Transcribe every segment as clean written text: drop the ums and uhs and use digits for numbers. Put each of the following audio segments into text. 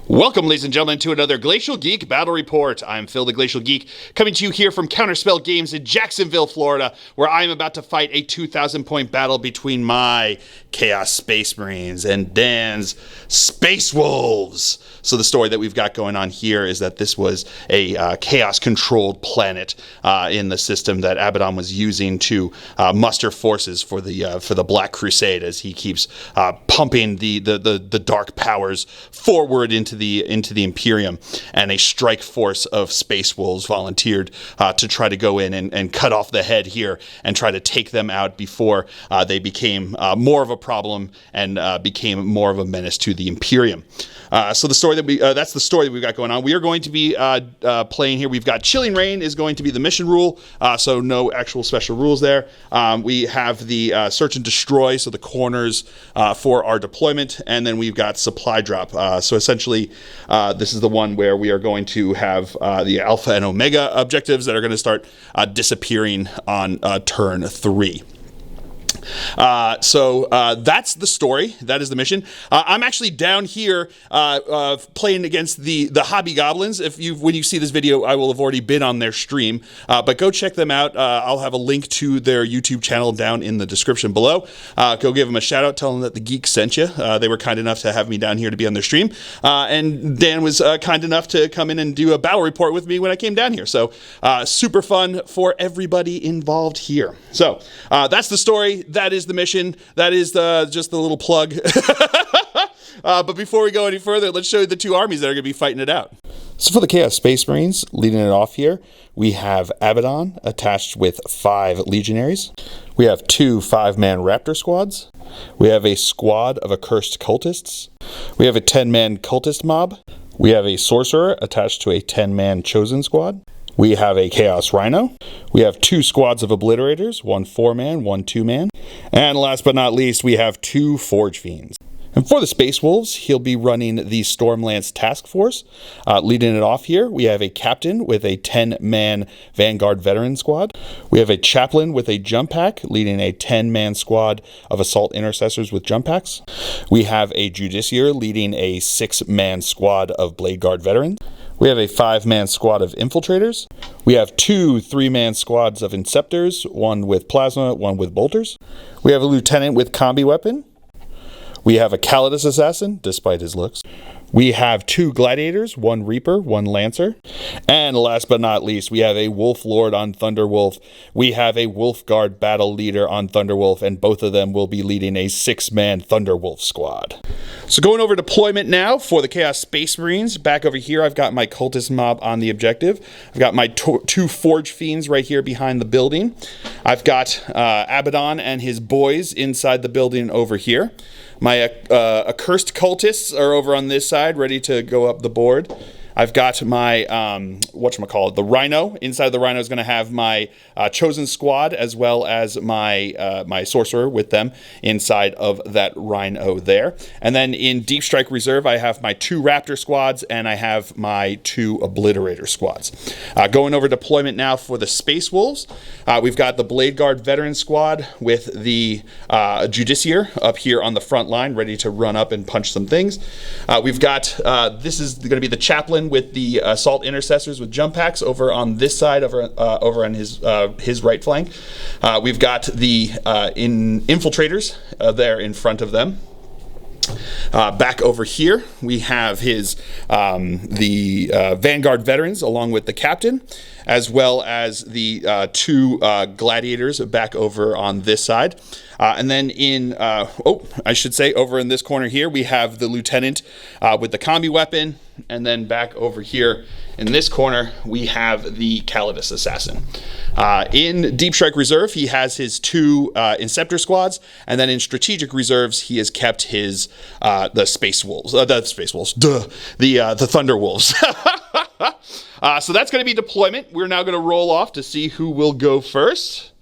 Welcome, ladies and gentlemen, to another Glacial Geek Battle Report. I'm Phil, the Glacial Geek, coming to you here from Counterspell Games in Jacksonville, Florida, where I'm about to fight a 2,000-point battle between my Chaos Space Marines and Dan's Space Wolves. So the story that we've got going on here is that this was a Chaos-controlled planet in the system that Abaddon was using to muster forces for the Black Crusade, as he keeps pumping the dark powers forward into the Imperium, and a strike force of Space Wolves volunteered to try to go in and cut off the head here and try to take them out before they became more of a problem and became more of a menace to the Imperium. So the story that's the story that we've got going on. We are going to be playing here. We've got Chilling Rain is going to be the mission rule, so no actual special rules there. We have the Search and Destroy, so the corners for our deployment, and then we've got Supply Drop. So essentially, this is the one where we are going to have the Alpha and Omega objectives that are going to start disappearing on turn 3. So that's the story. That is the mission. I'm actually down here playing against the Hobby Goblins. When you see this video, I will have already been on their stream. But go check them out. I'll have a link to their YouTube channel down in the description below. Go give them a shout out. Tell them that the Geek sent you. They were kind enough to have me down here to be on their stream. And Dan was kind enough to come in and do a battle report with me when I came down here. So super fun for everybody involved here. So that's the story. That is the mission. That is just the little plug. But before we go any further, let's show you the two armies that are going to be fighting it out. So for the Chaos Space Marines, leading it off here, we have Abaddon attached with 5 Legionaries. We have 2 5-man Raptor squads. We have a squad of accursed cultists. We have a 10-man cultist mob. We have a sorcerer attached to a 10-man chosen squad. We have a Chaos Rhino. We have 2 squads of Obliterators, 1 4-man, 1 2-man. And last but not least, we have 2 Forge Fiends. And for the Space Wolves, he'll be running the Stormlance Task Force. Leading it off here, we have a Captain with a 10-man Vanguard Veteran Squad. We have a Chaplain with a Jump Pack, leading a 10-man squad of Assault Intercessors with Jump Packs. We have a Judiciary leading a 6-man squad of Blade Guard Veterans. We have a 5-man squad of Infiltrators. We have 2 3-man squads of Inceptors, 1 with Plasma, 1 with Bolters. We have a Lieutenant with Combi Weapon. We have a Calidus Assassin, despite his looks. We have 2 Gladiators, 1 Reaper, 1 Lancer. And last but not least, we have a Wolf Lord on Thunderwolf. We have a Wolf Guard Battle Leader on Thunderwolf, and both of them will be leading a 6-man Thunderwolf squad. So going over deployment now for the Chaos Space Marines. Back over here, I've got my Cultist Mob on the objective. I've got my 2 Forge Fiends right here behind the building. I've got Abaddon and his boys inside the building over here. My accursed cultists are over on this side, ready to go up the board. I've got my, the Rhino. Inside the Rhino is going to have my chosen squad, as well as my my sorcerer with them inside of that Rhino there. And then in Deep Strike Reserve, I have my 2 Raptor squads, and I have my 2 Obliterator squads. Going over deployment now for the Space Wolves. We've got the Blade Guard Veteran Squad with the Judiciary up here on the front line, ready to run up and punch some things. We've got, this is going to be the Chaplain with the Assault Intercessors with Jump Packs over on this side, over on his right flank. We've got the Infiltrators there in front of them. Back over here, we have the Vanguard Veterans along with the Captain, as well as the 2 Gladiators back over on this side. And then over in this corner here, we have the Lieutenant with the Combi Weapon. And then back over here in this corner, we have the Calidus Assassin. In Deep Strike Reserve, he has his 2 Inceptor squads, and then in Strategic Reserves, he has kept his the Space Wolves, the Thunder Wolves. So that's going to be deployment. We're now going to roll off to see who will go first.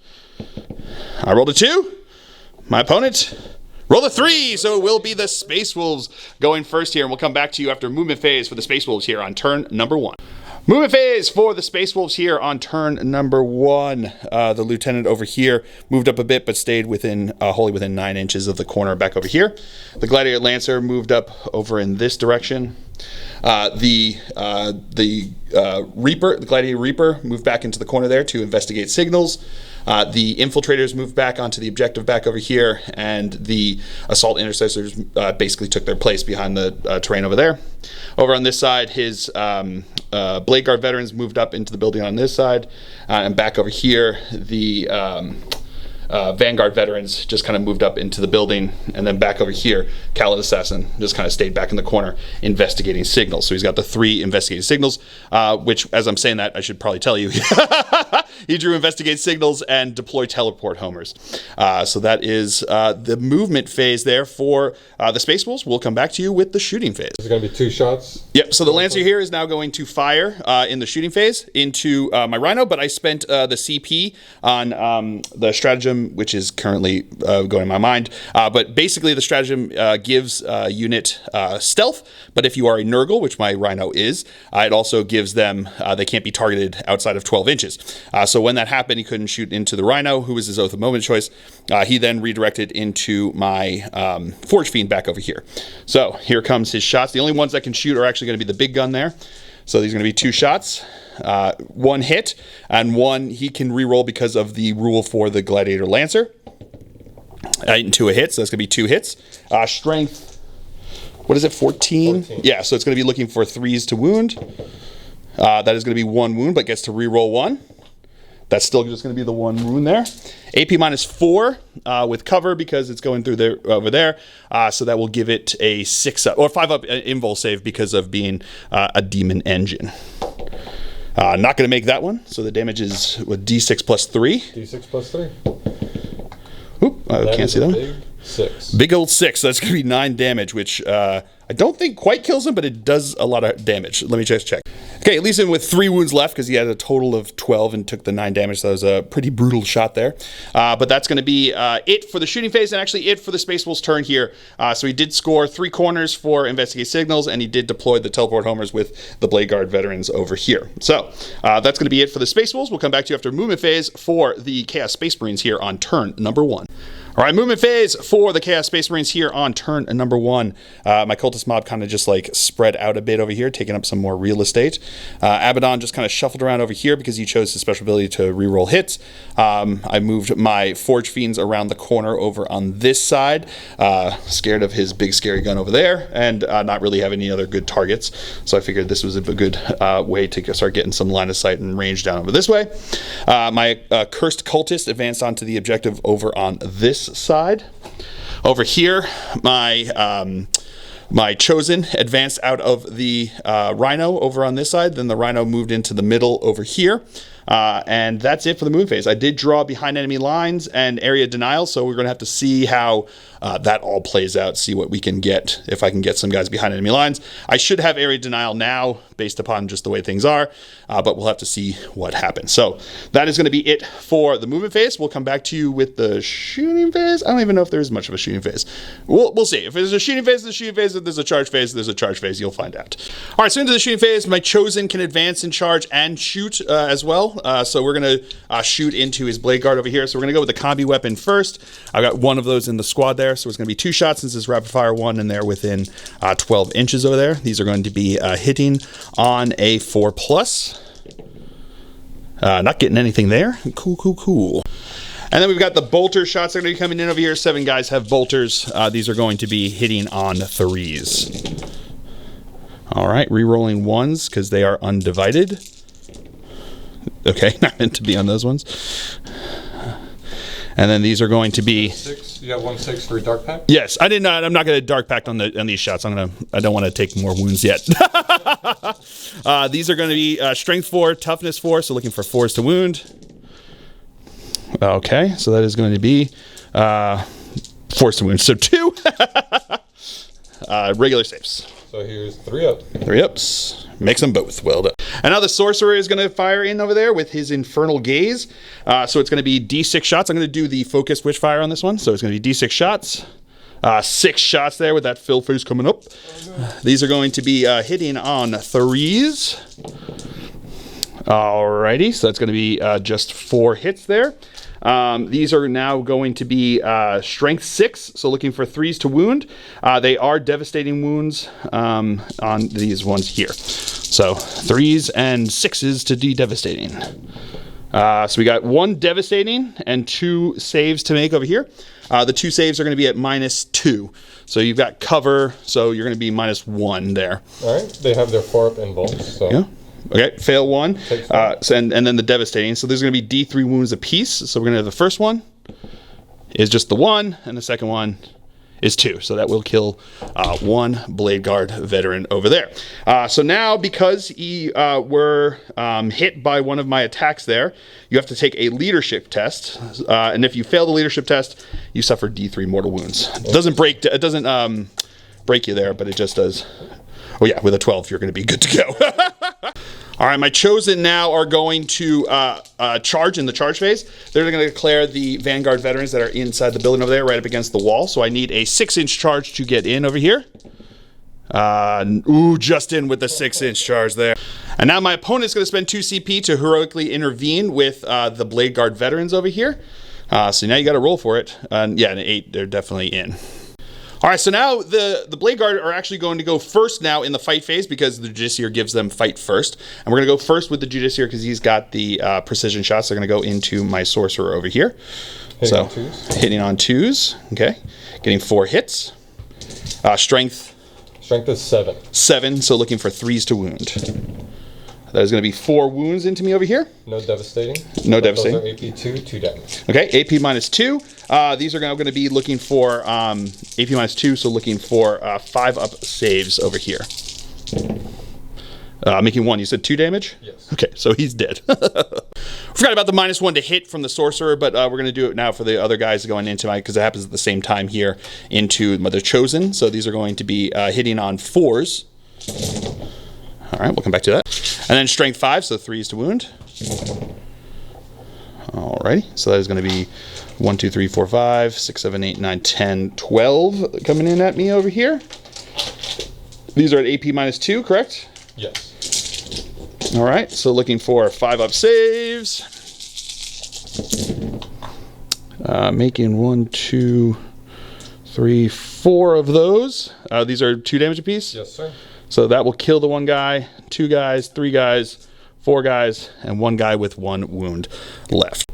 I rolled a 2. My opponent rolled a 3, so it will be the Space Wolves going first here, and we'll come back to you after movement phase for the Space Wolves here on turn number 1. Movement phase for the Space Wolves here on turn number 1. The Lieutenant over here moved up a bit, but stayed wholly within 9 inches of the corner back over here. The Gladiator Lancer moved up over in this direction. Reaper, the Gladiator Reaper, moved back into the corner there to investigate signals. The infiltrators moved back onto the objective back over here, and the assault intercessors basically took their place behind the terrain over there. Over on this side, his Blade Guard veterans moved up into the building on this side, and back over here, the Vanguard veterans just kind of moved up into the building, and then back over here, Khaled Assassin just kind of stayed back in the corner investigating signals. So he's got the 3 investigating signals, which, as I'm saying that, I should probably tell you. He drew investigate signals and deploy teleport homers. So that is the movement phase there for the Space Wolves. We'll come back to you with the shooting phase. Is it going to be 2 shots? Yep, so the Lancer here is now going to fire in the shooting phase into my Rhino, but I spent the CP on the stratagem, which is currently going in my mind. But basically the stratagem gives unit stealth, but if you are a Nurgle, which my Rhino is, it also gives them, they can't be targeted outside of 12 inches. So when that happened, he couldn't shoot into the Rhino, who was his Oath of Moment choice. He then redirected into my Forge Fiend back over here. So here comes his shots. The only ones that can shoot are actually going to be the big gun there. So these are going to be 2 shots. 1 hit, and 1 he can reroll because of the rule for the Gladiator Lancer. Into a hit, so that's going to be 2 hits. Strength, what is it, 14? Yeah, so it's going to be looking for 3s to wound. That is going to be 1 wound, but gets to reroll 1. That's still just going to be the 1 wound there. AP minus 4 with cover because it's going through there over there. So that will give it a 6-up or 5-up invul save because of being a demon engine. Not going to make that one, so the damage is with D6 plus 3. D6 plus 3. Oop, I can't see that. Big 6. Big old 6, so that's going to be 9 damage, which I don't think quite kills him, but it does a lot of damage. Let me just check. Okay, at least him with 3 wounds left because he had a total of 12 and took the 9 damage. So that was a pretty brutal shot there. But that's going to be it for the shooting phase and actually it for the Space Wolf's turn here. So he did score 3 corners for Investigate Signals, and he did deploy the Teleport Homers with the Blade Guard veterans over here. So that's going to be it for the Space Wolves. We'll come back to you after movement phase for the Chaos Space Marines here on turn number 1. All right, movement phase for the Chaos Space Marines here on turn number 1. My cultist mob kind of just like spread out a bit over here, taking up some more real estate. Abaddon just kind of shuffled around over here because he chose his special ability to reroll hits. I moved my Forge Fiends around the corner over on this side, scared of his big scary gun over there, and not really have any other good targets. So I figured this was a good way to start getting some line of sight and range down over this way. My Cursed Cultist advanced onto the objective over on this side. Over here, my Chosen advanced out of the Rhino over on this side. Then the Rhino moved into the middle over here. And that's it for the move phase. I did draw behind enemy lines and area denial, so we're going to have to see how that all plays out, see what we can get, if I can get some guys behind enemy lines. I should have area denial now, based upon just the way things are, but we'll have to see what happens. So that is going to be it for the movement phase. We'll come back to you with the shooting phase. I don't even know if there is much of a shooting phase. We'll see. If there's a shooting phase, there's a shooting phase. If there's a charge phase, there's a charge phase. You'll find out. All right, so into the shooting phase, my Chosen can advance and charge and shoot as well. So we're going to shoot into his Blade Guard over here. So we're going to go with the combi weapon first. I've got 1 of those in the squad there. So it's going to be 2 shots since it's rapid fire 1 and they're within 12 inches over there. These are going to be hitting on a 4+. Not getting anything there. Cool. And then we've got the bolter shots that are going to be coming in over here. 7 guys have bolters. These are going to be hitting on 3s. All right, re-rolling 1s because they are undivided. Okay, not meant to be on those ones. And then these are going to be 6. You got 1/6 for Dark Pact? Yes, I did not. I'm not going to Dark Pact on these shots. I don't want to take more wounds yet. These are going to be Strength 4, Toughness 4. So looking for 4s to wound. Okay, so that is going to be 4s to wound. So 2 regular saves. So here's 3 up. 3 ups. Makes them both. Well done. And now the Sorcerer is going to fire in over there with his Infernal Gaze. So it's going to be D6 shots. I'm going to do the Focused Witchfire on this one. So it's going to be D6 shots. 6 shots there with that fill face coming up. These are going to be hitting on 3s. Alrighty, so that's going to be just 4 hits there. These are now going to be strength 6, so looking for 3s to wound. They are devastating wounds on these ones here. So 3s and 6s to devastating. So we got 1 devastating and 2 saves to make over here. The 2 saves are going to be at -2. So you've got cover, so you're going to be -1 there. All right. They have their 4-up invulns. So. Yeah. Okay, fail 1. And then the devastating. So there's going to be D3 wounds apiece. So we're going to have the first one is just the 1, and the second one is 2. So that will kill 1 Blade Guard veteran over there. So now, because you were hit by one of my attacks there, you have to take a leadership test. And if you fail the leadership test, you suffer D3 mortal wounds. It doesn't break you there, but it just does. Oh yeah, with a 12, you're going to be good to go. All right, my chosen now are going to charge in the charge phase. They're going to declare the Vanguard veterans that are inside the building over there, right up against the wall. So I need a 6-inch charge to get in over here. Just in with the 6-inch charge there. And now my opponent's going to spend 2 CP to heroically intervene with the Blade Guard veterans over here. So now you got to roll for it. Yeah, an 8, they're definitely in. All right, so now the Blade Guard are actually going to go first now in the fight phase because the Judiciary gives them fight first. And we're going to go first with the Judiciary because he's got the precision shots. They're going to go into my Sorcerer over here. Hitting on 2s. Okay. Getting 4 hits. Strength. Strength is 7. 7, so looking for 3s to wound. There's going to be 4 wounds into me over here. No devastating. No devastating. Those are AP 2, 2 damage. Okay, AP -2. These are now going to be looking for AP -2, so looking for 5-up saves over here. Making 1. You said 2 damage? Yes. Okay, so he's dead. Forgot about the -1 to hit from the Sorcerer, but we're going to do it now for the other guys going into my, because it happens at the same time here, into the Chosen. So these are going to be hitting on 4s. All right, we'll come back to that. And then strength 5, so 3s to wound. Alrighty, so that is going to be 1, 2, 3, 4, 5, 6, 7, 8, 9, 10, 12 coming in at me over here. These are at AP -2, correct? Yes. All right, so looking for 5-up saves. Making 1, 2, 3, 4 of those. These are 2 damage apiece? Yes, sir. So that will kill the 1 guy, 2 guys, 3 guys, 4 guys, and 1 guy with 1 wound left.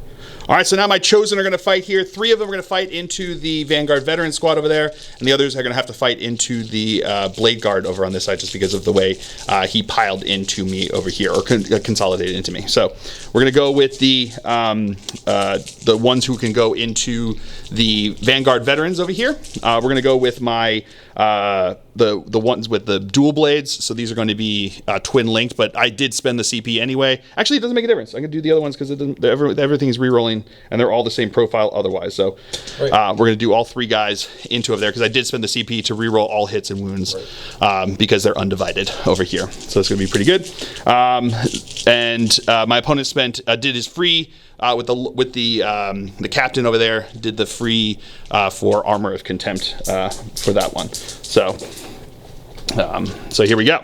All right, so now my Chosen are going to fight here. 3 of them are going to fight into the Vanguard veteran squad over there, and the others are going to have to fight into the Blade Guard over on this side just because of the way he piled into me over here, or consolidated into me. So we're going to go with the ones who can go into the Vanguard veterans over here. We're going to go with my the ones with the dual blades. So these are going to be twin linked, but I did spend the CP anyway. Actually, it doesn't make a difference. I can do the other ones because everything is re-rolling and they're all the same profile otherwise. So we're going to do all 3 guys into over there because I did spend the CP to re-roll all hits and wounds because they're undivided over here. So it's going to be pretty good. And my opponent did his free with the captain over there, did the free for Armor of Contempt for that one. So here we go.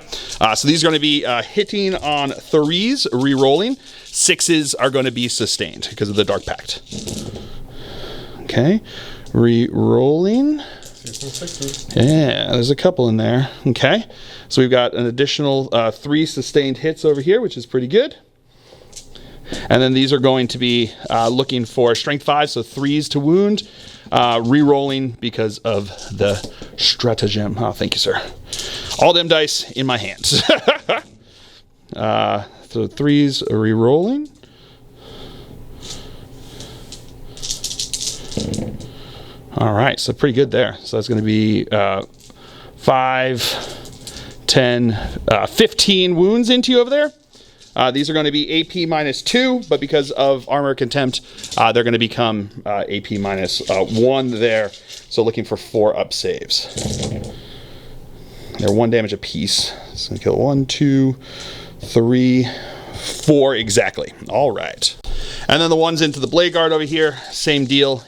So these are going to be hitting on 3s, re-rolling. 6s are going to be sustained because of the Dark Pact. Okay, re-rolling. Yeah, there's a couple in there. Okay, so we've got an additional 3 sustained hits over here, which is pretty good. And then these are going to be looking for strength 5, so 3s to wound, re-rolling because of the stratagem. Oh, thank you, sir. All them dice in my hands. So 3s re-rolling. All right, so pretty good there. So that's going to be 5, 10, 15 wounds into you over there. These are going to be AP -2, but because of Armor Contempt, they're going to become AP -1 there. So looking for 4-up saves. They're 1 damage apiece. It's going to kill 1, 2, 3, 4 exactly. All right. And then the ones into the Blade Guard over here, same deal.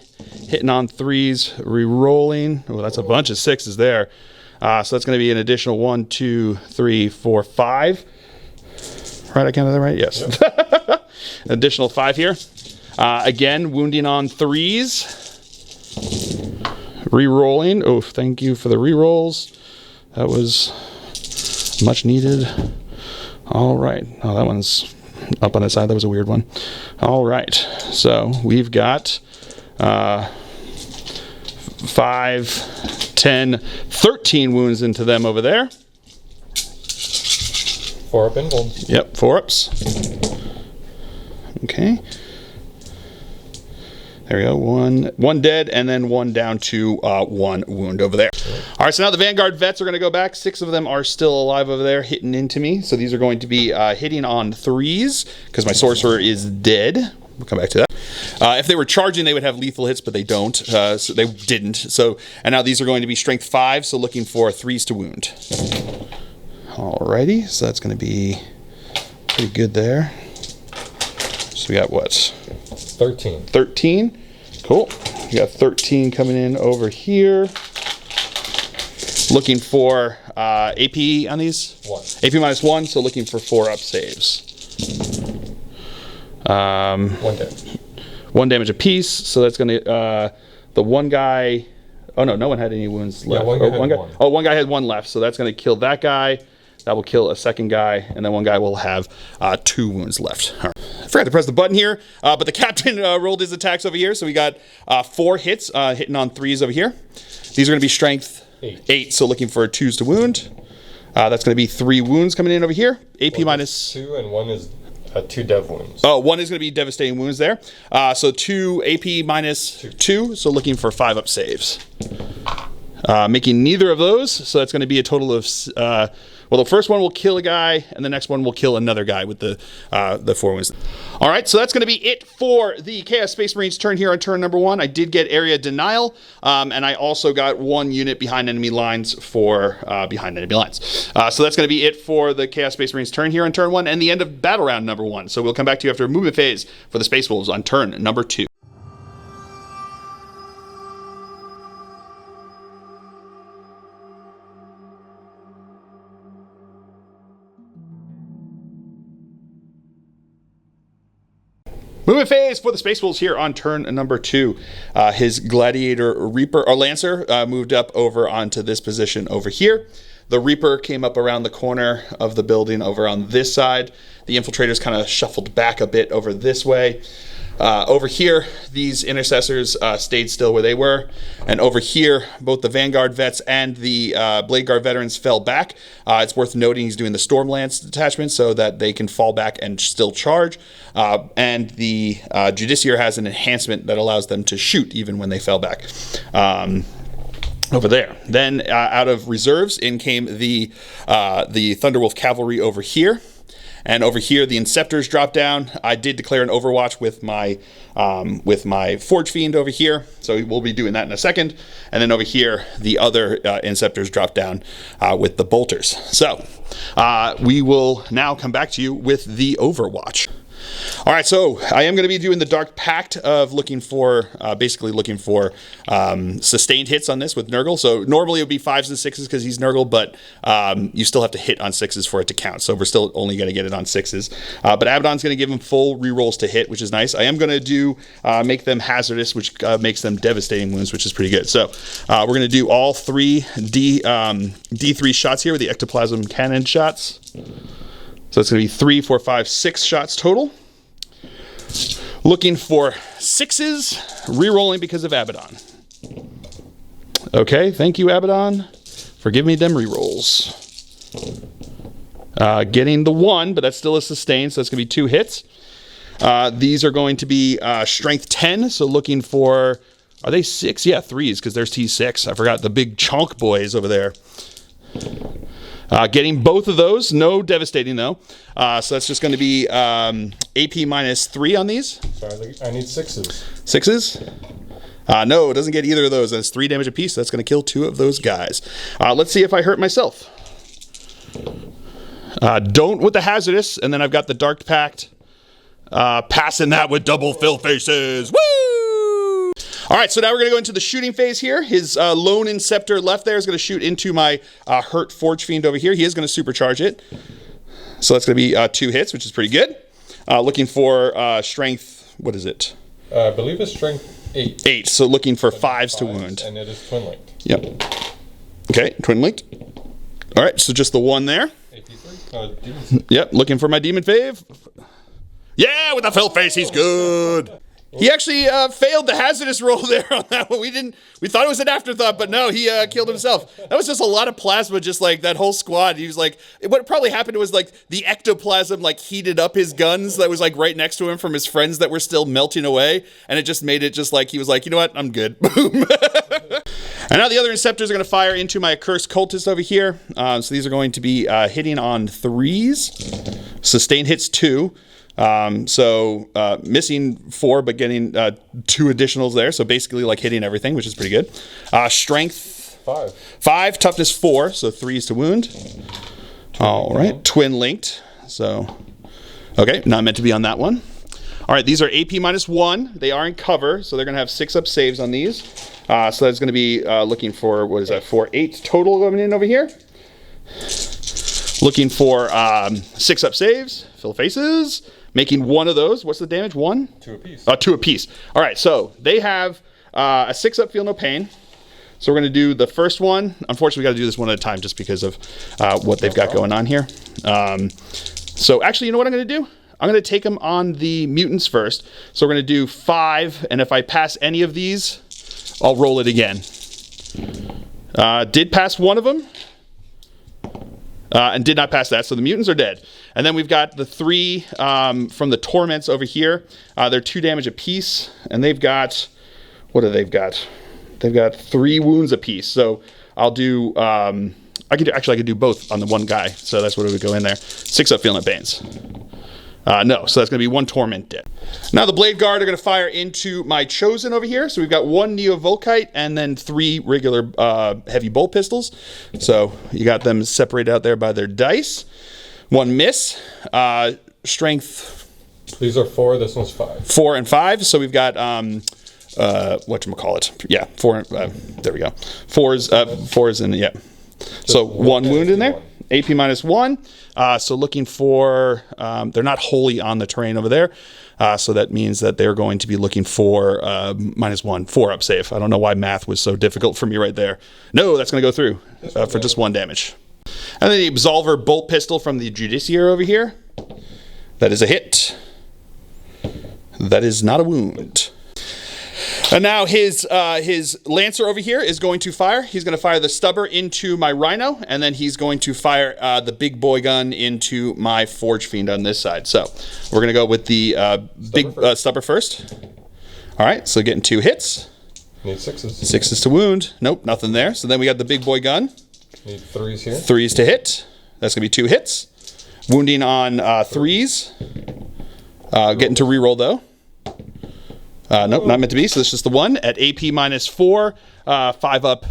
Hitting on 3s, re-rolling. Oh, that's a bunch of 6s there. So that's going to be an additional 1, 2, 3, 4, 5. Right, I counted that right? Yes. Yep. Additional 5 here. Again, wounding on 3s. Re-rolling. Oh, thank you for the re-rolls. That was much needed. All right. Oh, that one's up on the side. That was a weird one. All right. So we've got 5, 10, 13 wounds into them over there. 4 up invulns. Yep, 4 ups. Okay. There we go. One dead, and then 1 down to 1 wound over there. All right, so now the Vanguard vets are going to go back. 6 of them are still alive over there, hitting into me. So these are going to be hitting on 3s, because my sorcerer is dead. We'll come back to that. If they were charging, they would have lethal hits, but they don't. So they didn't. So, and now these are going to be strength 5, so looking for 3s to wound. Alrighty, so that's going to be pretty good there. So we got what? 13. 13. Cool. We got 13 coming in over here. Looking for AP on these? 1. AP -1, so looking for 4 up saves. 1 damage. 1 damage apiece, so that's going to... the one guy... Oh, no one had any wounds left. Yeah, one guy had 1. Oh, one guy had 1 left, so that's going to kill that guy. That will kill a second guy, and then one guy will have 2 wounds left. All right. I forgot to press the button here, but the captain rolled his attacks over here, so we got 4 hits hitting on 3s over here. These are going to be strength 8, so looking for 2s to wound. That's going to be 3 wounds coming in over here. AP minus 2, and 1 is 2 dev wounds. Oh, 1 is going to be devastating wounds there. So 2 AP minus 2, so looking for 5 up saves. Making neither of those, so that's going to be a total of... well, the first one will kill a guy, and the next one will kill another guy with the 4 wounds. All right, so that's going to be it for the Chaos Space Marines turn here on turn number 1. I did get area denial, and I also got 1 unit behind enemy lines for behind enemy lines. So that's going to be it for the Chaos Space Marines turn here on turn 1, and the end of battle round number 1. So we'll come back to you after a movement phase for the Space Wolves on turn number 2. Movement phase for the Space Wolves here on turn number 2. His Gladiator Reaper or Lancer moved up over onto this position over here. The Reaper came up around the corner of the building over on this side. The Infiltrators kind of shuffled back a bit over this way. Over here, these Intercessors stayed still where they were. And over here, both the Vanguard vets and the Blade Guard veterans fell back. It's worth noting he's doing the Stormlance detachment so that they can fall back and still charge. And the Judiciary has an enhancement that allows them to shoot even when they fell back. Over there. Then out of reserves, in came the Thunderwolf Cavalry over here. And over here, the Inceptors drop down. I did declare an Overwatch with my Forge Fiend over here, so we'll be doing that in a second. And then over here, the other Inceptors drop down with the Bolters. So we will now come back to you with the Overwatch. All right, so I am going to be doing the Dark Pact of basically looking for sustained hits on this with Nurgle. So normally it would be 5s and 6s because he's Nurgle, but you still have to hit on 6s for it to count. So we're still only going to get it on 6s. But Abaddon's going to give him full rerolls to hit, which is nice. I am going to make them hazardous, which makes them devastating wounds, which is pretty good. So we're going to do all 3 D3 shots here with the Ectoplasm Cannon shots. So it's going to be 3, 4, 5, 6 shots total. Looking for 6s, re-rolling because of Abaddon. Okay, thank you, Abaddon, for giving me them re-rolls. Getting the 1, but that's still a sustain, so that's going to be 2 hits. These are going to be strength 10, so looking for... Are they 6? Yeah, 3s, because there's T6. I forgot the big chonk boys over there. Getting both of those, no devastating though. So that's just going to be AP minus 3 on these. Sorry, I need 6s. 6s? No, it doesn't get either of those. That's 3 damage apiece. So that's going to kill 2 of those guys. Let's see if I hurt myself. Don't with the hazardous, and then I've got the Dark Pact. Passing that with double fill faces. Woo! All right, so now we're going to go into the shooting phase here. His lone Inceptor left there is going to shoot into my hurt Forge Fiend over here. He is going to supercharge it. So that's going to be 2 hits, which is pretty good. Looking for strength, what is it? I believe it's strength 8. 8, so looking for 5s to wound. And it is twin linked. Yep. Okay, twin linked. All right, so just the 1 there. AP3. Demon save. Yep, looking for my demon fave. Yeah, with the fell face, he's good. He actually failed the hazardous roll there on that one. We thought it was an afterthought, but no, he killed himself. That was just a lot of plasma, just like that whole squad. He was like, what probably happened was like the ectoplasm like heated up his guns that was like right next to him from his friends that were still melting away, and it just made it just like he was like, you know what, I'm good. Boom. And now the other Inceptors are going to fire into my Accursed Cultist over here. So these are going to be hitting on 3s. Sustain hits 2. Missing 4, but getting 2 additionals there. So basically like hitting everything, which is pretty good. Strength 5, toughness 4, so 3s to wound. All right, twin linked. So, okay, not meant to be on that one. All right, these are AP -1. They are in cover, so they're going to have 6-up saves on these. So that's going to be looking for, what is that, 4, 8 total going in over here. Looking for 6-up saves, fill faces, making 1 of those. What's the damage? 1? 2 apiece. 2 apiece. All right, so they have a 6-up feel no pain. So we're going to do the first one. Unfortunately, we got to do this one at a time just because of what they've got going on here. So actually, you know what I'm going to do? I'm going to take them on the mutants first. So we're going to do 5, and if I pass any of these, I'll roll it again. Did pass 1 of them. And did not pass that, so the mutants are dead. And then we've got the 3 from the torments over here. They're 2 damage apiece, and they've got, what do they've got? They've got 3 wounds apiece. So I'll do, I could do both on the one guy. So that's what it would go in there. 6-up feeling of Banes. No, so that's going to be 1 torment dead. Now the Blade Guard are going to fire into my Chosen over here. So we've got 1 Neo-Volkite and then 3 regular heavy bolt pistols. So you got them separated out there by their dice. 1 miss. Strength. These are 4, this one's 5. 4 and 5. So we've got, whatchamacallit. Yeah, 4, there we go. 4s and, yeah. So 1 wound in there. AP -1. So looking for, they're not wholly on the terrain over there. So that means that they're going to be looking for -1, 4-up save. I don't know why math was so difficult for me right there. No, that's going to go through for just 1 damage. And then the Absolver bolt pistol from the Judiciary over here. That is a hit. That is not a wound. And now his Lancer over here is going to fire. He's going to fire the Stubber into my Rhino, and then he's going to fire the big boy gun into my Forge Fiend on this side. So we're going to go with the Stubber first. All right, so getting 2 hits. Need 6s. 6s to wound. Nope, nothing there. So then we got the big boy gun. Need 3s here. 3s to hit. That's going to be 2 hits. Wounding on 3s. Getting to reroll, though. Nope, not meant to be. So this is just the 1 at AP -4, 5-up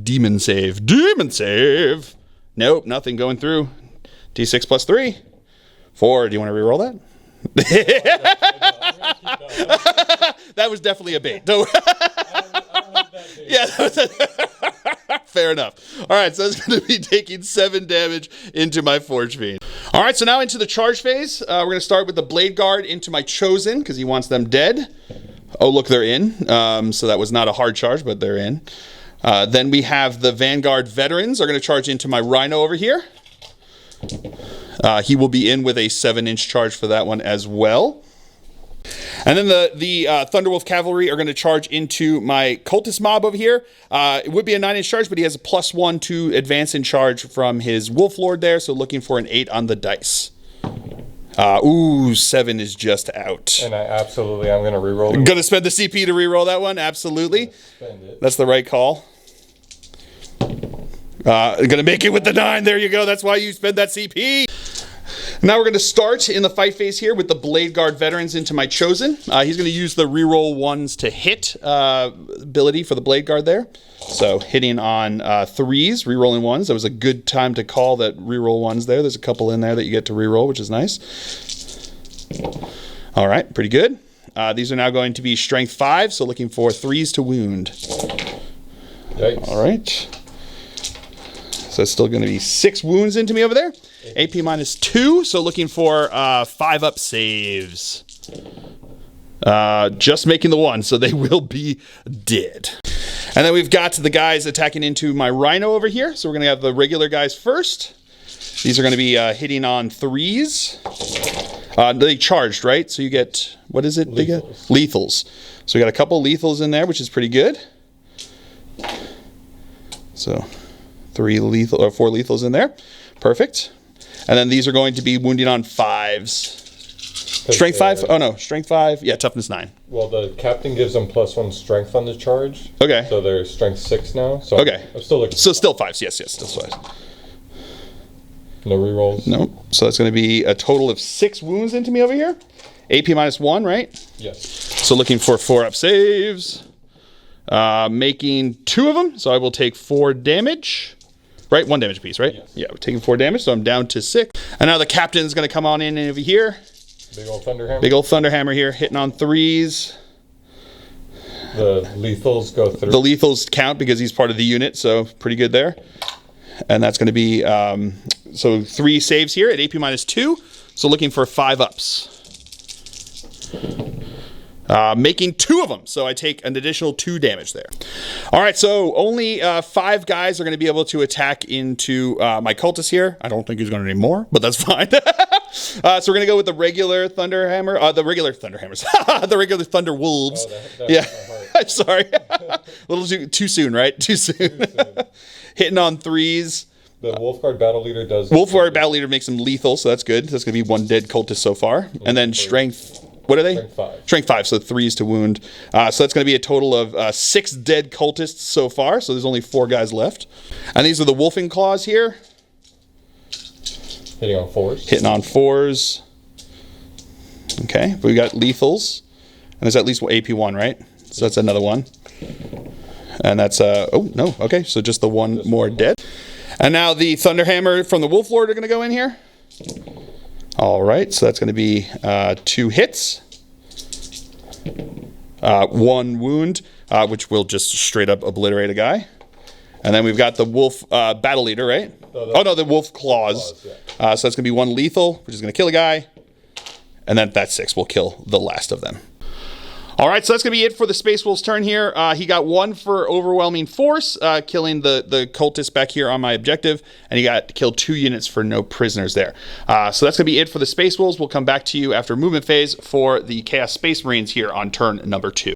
demon save. Demon save. Nope, nothing going through. D6 + 3. 4. Do you want to reroll that? That was definitely a bait. Yeah, that was fair enough. All right, so it's going to be taking 7 damage into my Forge Fiend. All right, so now into the charge phase. We're going to start with the Blade Guard into my Chosen because he wants them dead. Oh, look, they're in. So that was not a hard charge, but they're in. Then we have the Vanguard Veterans are going to charge into my Rhino over here. He will be in with a 7-inch charge for that one as well. And then the Thunderwolf Cavalry are going to charge into my Cultist Mob over here. It would be a 9-inch charge, but he has a +1 to advance in charge from his Wolf Lord there, so looking for an 8 on the dice. 7 is just out. And I'm going to reroll it. Going to spend the CP to reroll that one? Absolutely. Spend it. That's the right call. Going to make it with the 9. There you go. That's why you spend that CP. Now we're going to start in the fight phase here with the Blade Guard Veterans into my Chosen. He's going to use the reroll 1s to hit ability for the Blade Guard there. So hitting on 3s, rerolling 1s. That was a good time to call that reroll 1s there. There's a couple in there that you get to reroll, which is nice. All right, pretty good. These are now going to be strength 5, so looking for 3s to wound. Yikes. All right. So it's still going to be 6 wounds into me over there. AP -2, so looking for 5-up saves. Just making the 1, so they will be dead. And then we've got the guys attacking into my Rhino over here. So we're going to have the regular guys first. These are going to be hitting on 3s. They charged, right? So you get, what is it? Lethals. Lethals. So we got a couple lethals in there, which is pretty good. So 4 lethals in there. Perfect. And then these are going to be wounding on 5s. Strength 5? Oh no, strength 5. Yeah, toughness 9. Well, the captain gives them +1 strength on the charge. Okay. So they're strength 6 now. So Okay. I'm still looking. So still 5s. Yes, still 5s. No rerolls. No. So that's going to be a total of 6 wounds into me over here. AP -1, right? Yes. So looking for 4-up saves. Making 2 of them. So I will take 4 damage. Right? 1 damage apiece, right? Yes. Yeah, we're taking 4 damage, so I'm down to 6. And now the captain's going to come on in over here. Big old thunderhammer. Big old thunderhammer here, hitting on 3s. The lethals go through. The lethals count because he's part of the unit, so pretty good there. And that's going to be, so 3 saves here at AP -2. So looking for 5-ups. Making 2 of them, so I take an additional 2 damage there. All right, so only 5 guys are going to be able to attack into my cultist here. I don't think he's going to need more, but that's fine. So we're going to go with the regular Thunderhammer, the regular Thunderhammers, the regular Thunder Wolves. Oh, yeah, I'm sorry. A little too soon, right? Too soon. Hitting on 3s. The Wolfguard Battle Leader does. Wolfguard Battle Leader makes them lethal, so that's good. That's going to be 1 dead cultist so far. And then strength. What are they? Strength 5. Strength 5, so 3s to wound. So that's going to be a total of 6 dead cultists so far, so there's only 4 guys left. And these are the Wolfing Claws here. Hitting on 4s. Hitting on 4s. Okay, we got lethals. And there's at least AP1, right? So that's another one. And that's, oh, no, okay, so just the 1 more dead. And now the Thunderhammer from the Wolf Lord are going to go in here. All right, so that's going to be 2 hits, 1 wound, which will just straight up obliterate a guy. And then we've got the Wolf Battle Leader, right? Oh, no, the Wolf Claws. Yeah. So that's going to be 1 lethal, which is going to kill a guy. And then that 6 will kill the last of them. All right, so that's going to be it for the Space Wolf's turn here. He got 1 for overwhelming force, killing the cultist back here on my objective, and he got killed 2 units for no prisoners there. So that's going to be it for the Space Wolves. We'll come back to you after movement phase for the Chaos Space Marines here on turn number 2.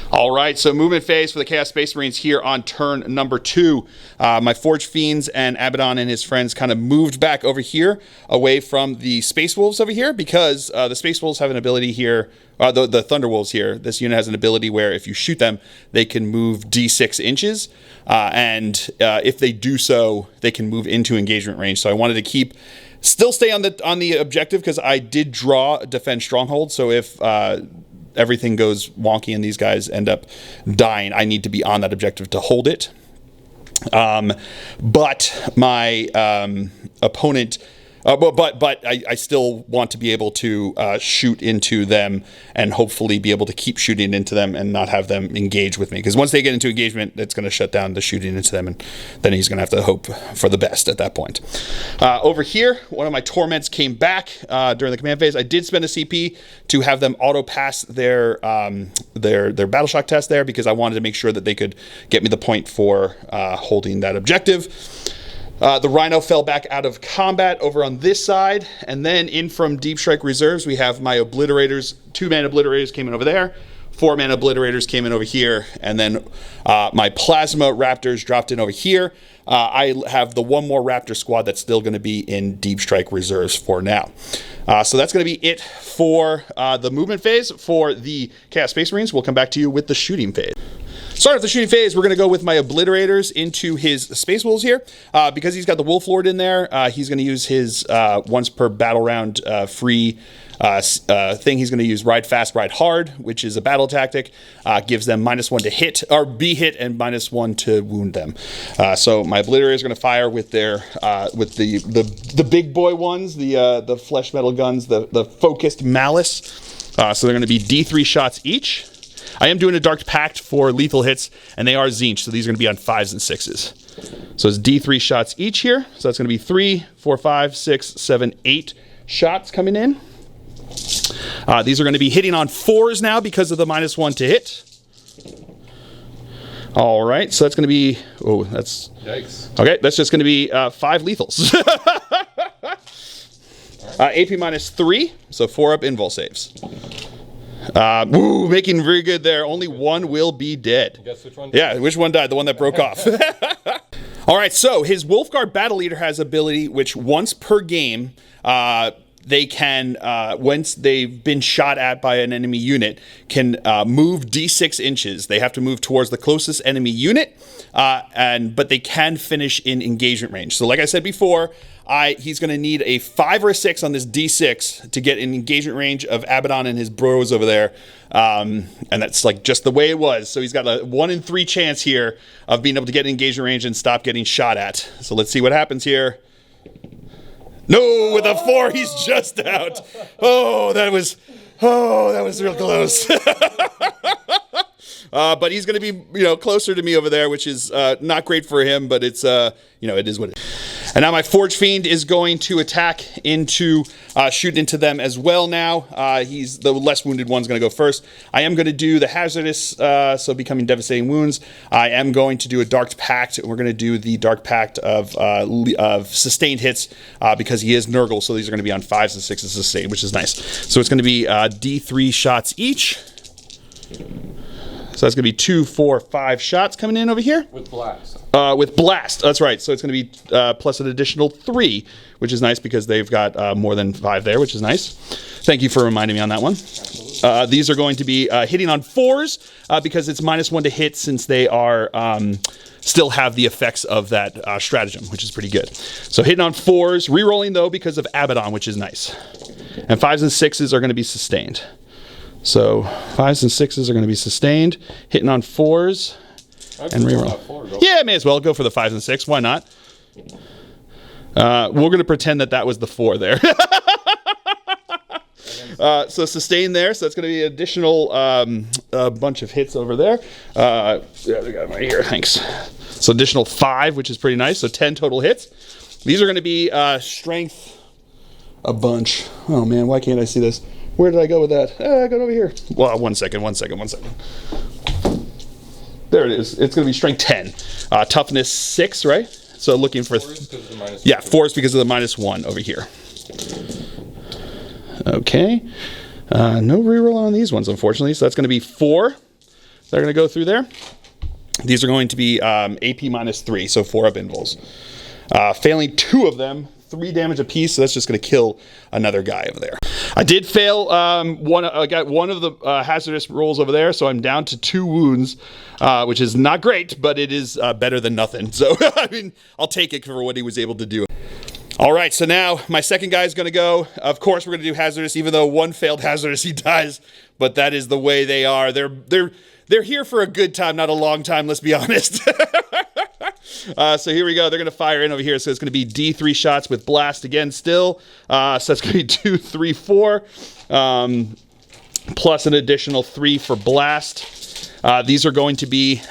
All right, so movement phase for the Chaos Space Marines here on turn number 2. My Forge Fiends and Abaddon and his friends kind of moved back over here away from the Space Wolves over here because the Space Wolves have an ability here, the Thunder Wolves here. This unit has an ability where if you shoot them, they can move D6 inches. And if they do so, they can move into engagement range. So I wanted to still stay on the objective because I did draw Defend Stronghold. So if everything goes wonky and these guys end up dying, I need to be on that objective to hold it. But my opponent, but I still want to be able to shoot into them and hopefully be able to keep shooting into them and not have them engage with me. Because once they get into engagement, it's going to shut down the shooting into them, and then he's going to have to hope for the best at that point. Over here, one of my torments came back during the command phase. I did spend a CP to have them auto pass their battle shock test there because I wanted to make sure that they could get me the point for holding that objective. The Rhino fell back out of combat over on this side, and then in from Deep Strike Reserves, we have my Obliterators. 2-man Obliterators came in over there, 4-man Obliterators came in over here, and then my Plasma Raptors dropped in over here. I have the 1 more Raptor squad that's still going to be in Deep Strike Reserves for now. So that's going to be it for the movement phase. For the Chaos Space Marines, we'll come back to you with the shooting phase. Start with the shooting phase, we're going to go with my Obliterators into his Space Wolves here. Because he's got the Wolf Lord in there, he's going to use his once per battle round free thing. He's going to use Ride Fast, Ride Hard, which is a battle tactic. Gives them -1 to hit, or be hit, and -1 to wound them. So my Obliterators is going to fire with their with the big boy ones, the flesh metal guns, the focused malice. So they're going to be D3 shots each. I am doing a Dark Pact for lethal hits, and they are Zinch, so these are going to be on 5s and 6s. So it's D3 shots each here. So that's going to be 3, 4, 5, 6, 7, 8 shots coming in. These are going to be hitting on 4s now because of the -1 to hit. All right, so that's going to be, oh, that's, yikes. Okay, that's just going to be 5 lethals. AP -3, so 4 up invul saves. Ooh, making very good there. Only 1 will be dead. Guess which one died? Yeah, which one died? The one that broke off. All right, so his Wolfguard Battle Leader has ability which once per game, they can, once they've been shot at by an enemy unit, can move D6 inches. They have to move towards the closest enemy unit, but they can finish in engagement range. So like I said before, he's going to need a 5 or a 6 on this D6 to get in engagement range of Abaddon and his bros over there. And that's like just the way it was. So he's got a 1 in 3 chance here of being able to get in engagement range and stop getting shot at. So let's see what happens here. No, with a 4, he's just out. Oh, that was real close. But he's going to be, closer to me over there, which is not great for him, but it's, it is what it is. And now my Forge Fiend is going to attack into, shoot into them as well now. He's the less wounded one's going to go first. I am going to do the hazardous, so becoming devastating wounds. I am going to do a Dark Pact. We're going to do the Dark Pact of sustained hits because he is Nurgle, so these are going to be on 5s and 6s sustained, which is nice. So it's going to be D3 shots each. So that's going to be 2, 4, 5 shots coming in over here. With blast. With blast, that's right. So it's going to be plus an additional 3, which is nice because they've got more than 5 there, which is nice. Thank you for reminding me on that one. These are going to be hitting on 4s because it's -1 to hit since they are still have the effects of that stratagem, which is pretty good. So hitting on 4s, re-rolling though because of Abaddon, which is nice. And 5s and 6s are going to be sustained. So 5s and 6s are going to be sustained, hitting on 4s, and reroll. Yeah, may as well go for the 5s and 6. Why not? We're going to pretend that was the 4 there. So sustain there. So that's going to be an additional bunch of hits over there. Yeah, I got them right here. Thanks. So additional 5, which is pretty nice. So 10 total hits. These are going to be strength a bunch. Oh man, why can't I see this? Where did I go with that? I got over here. Well, one second. There it is. It's going to be strength 10. Toughness 6, right? So looking for... 4s because of the -1. Yeah, 4s because of the -1 over here. Okay. No reroll on these ones, unfortunately. So that's going to be 4. They're going to go through there. These are going to be AP -3, so 4 up invuls. Failing 2 of them, 3 damage apiece, so that's just going to kill another guy over there. I did fail I got one of the hazardous rolls over there, so I'm down to 2 wounds, which is not great, but it is better than nothing. So, I mean, I'll take it for what he was able to do. All right, so now my second guy is going to go. Of course, we're going to do hazardous, even though 1 failed hazardous, he dies, but that is the way they are. They're here for a good time, not a long time, let's be honest. So here we go. They're going to fire in over here. So it's going to be D3 shots with blast again still. So that's going to be 2, 3, 4. Plus an additional 3 for blast. These are going to be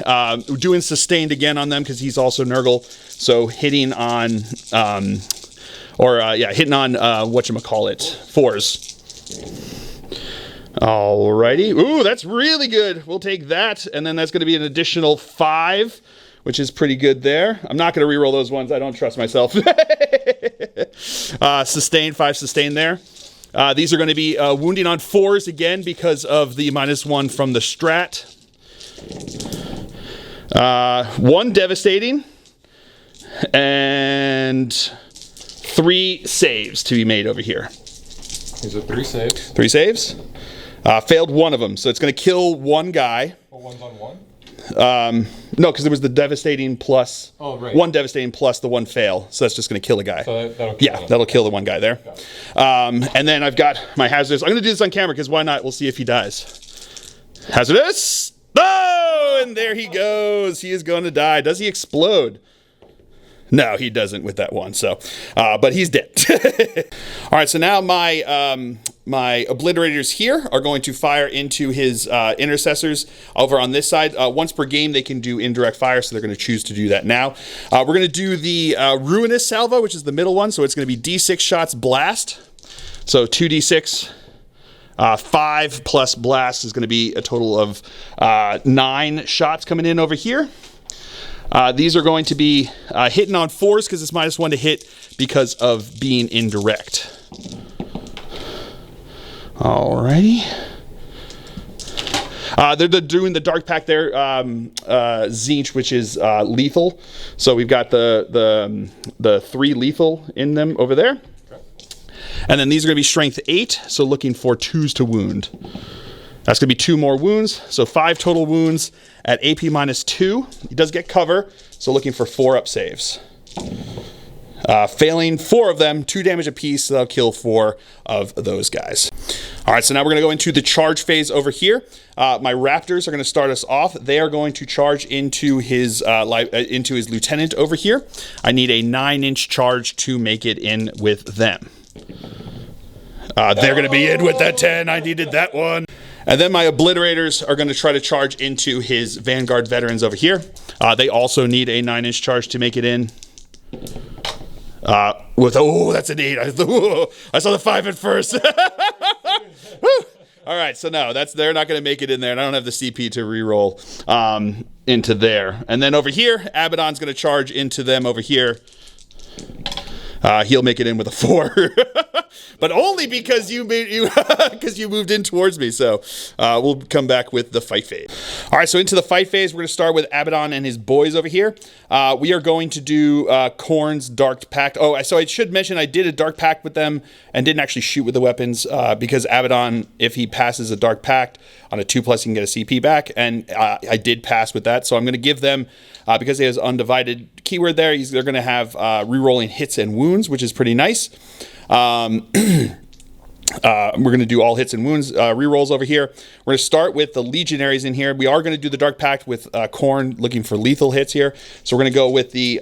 doing sustained again on them because he's also Nurgle. So hitting on, hitting on whatchamacallit, 4s. Alrighty. Ooh, that's really good. We'll take that. And then that's going to be an additional 5. Which is pretty good there. I'm not going to reroll those ones. I don't trust myself. Sustain, 5 sustain there. These are going to be wounding on 4s again because of the -1 from the strat. 1 devastating. And 3 saves to be made over here. These are 3 saves. 3 saves. Failed 1 of them. So it's going to kill 1 guy. Oh, 1's on 1? No, because there was the devastating plus... Oh, right. 1 devastating plus the 1 fail. So that's just going to kill a guy. So that'll kill the 1 guy there. And then I've got my hazardous. I'm going to do this on camera because why not? We'll see if he dies. Hazardous! Oh! And there he goes. He is going to die. Does he explode? No, he doesn't with that one. So, but he's dead. All right. So now my my obliterators here are going to fire into his intercessors over on this side. Once per game, they can do indirect fire, so they're going to choose to do that now. We're going to do the ruinous salvo, which is the middle one. So it's going to be D6 shots blast. So 2D6. 5 plus blast is going to be a total of 9 shots coming in over here. These are going to be hitting on 4s because it's -1 to hit because of being indirect. Alrighty. They're doing the Dark Pact there, Zinch, which is lethal. So we've got the 3 lethal in them over there. And then these are going to be strength 8, so looking for 2s to wound. That's going to be 2 more wounds, so 5 total wounds at AP -2. He does get cover, so looking for 4 up saves. Failing 4 of them, 2 damage apiece, so that'll kill 4 of those guys. All right, so now we're going to go into the charge phase over here. My Raptors are going to start us off. They are going to charge into his lieutenant over here. I need a 9-inch charge to make it in with them. They're going to be in with that 10. I needed that one. And then my obliterators are going to try to charge into his Vanguard veterans over here. They also need a 9-inch charge to make it in. That's an 8. I saw the 5 at first. All right, so no, they're not going to make it in there, and I don't have the CP to reroll into there. And then over here, Abaddon's going to charge into them over here. He'll make it in with a 4, but only because you moved in towards me. So we'll come back with the fight phase. All right, so into the fight phase, we're going to start with Abaddon and his boys over here. We are going to do Khorne's Dark Pact. Oh, so I should mention I did a Dark Pact with them and didn't actually shoot with the weapons because Abaddon, if he passes a Dark Pact on a 2+, he can get a CP back, and I did pass with that. So I'm going to give them, because he has undivided keyword there, they're going to have rerolling hits and wounds, which is pretty nice. We're going to do all hits and wounds rerolls over here. We're going to start with the legionaries in here. We are going to do the Dark Pact with Khorne, looking for lethal hits here. So we're going to go with the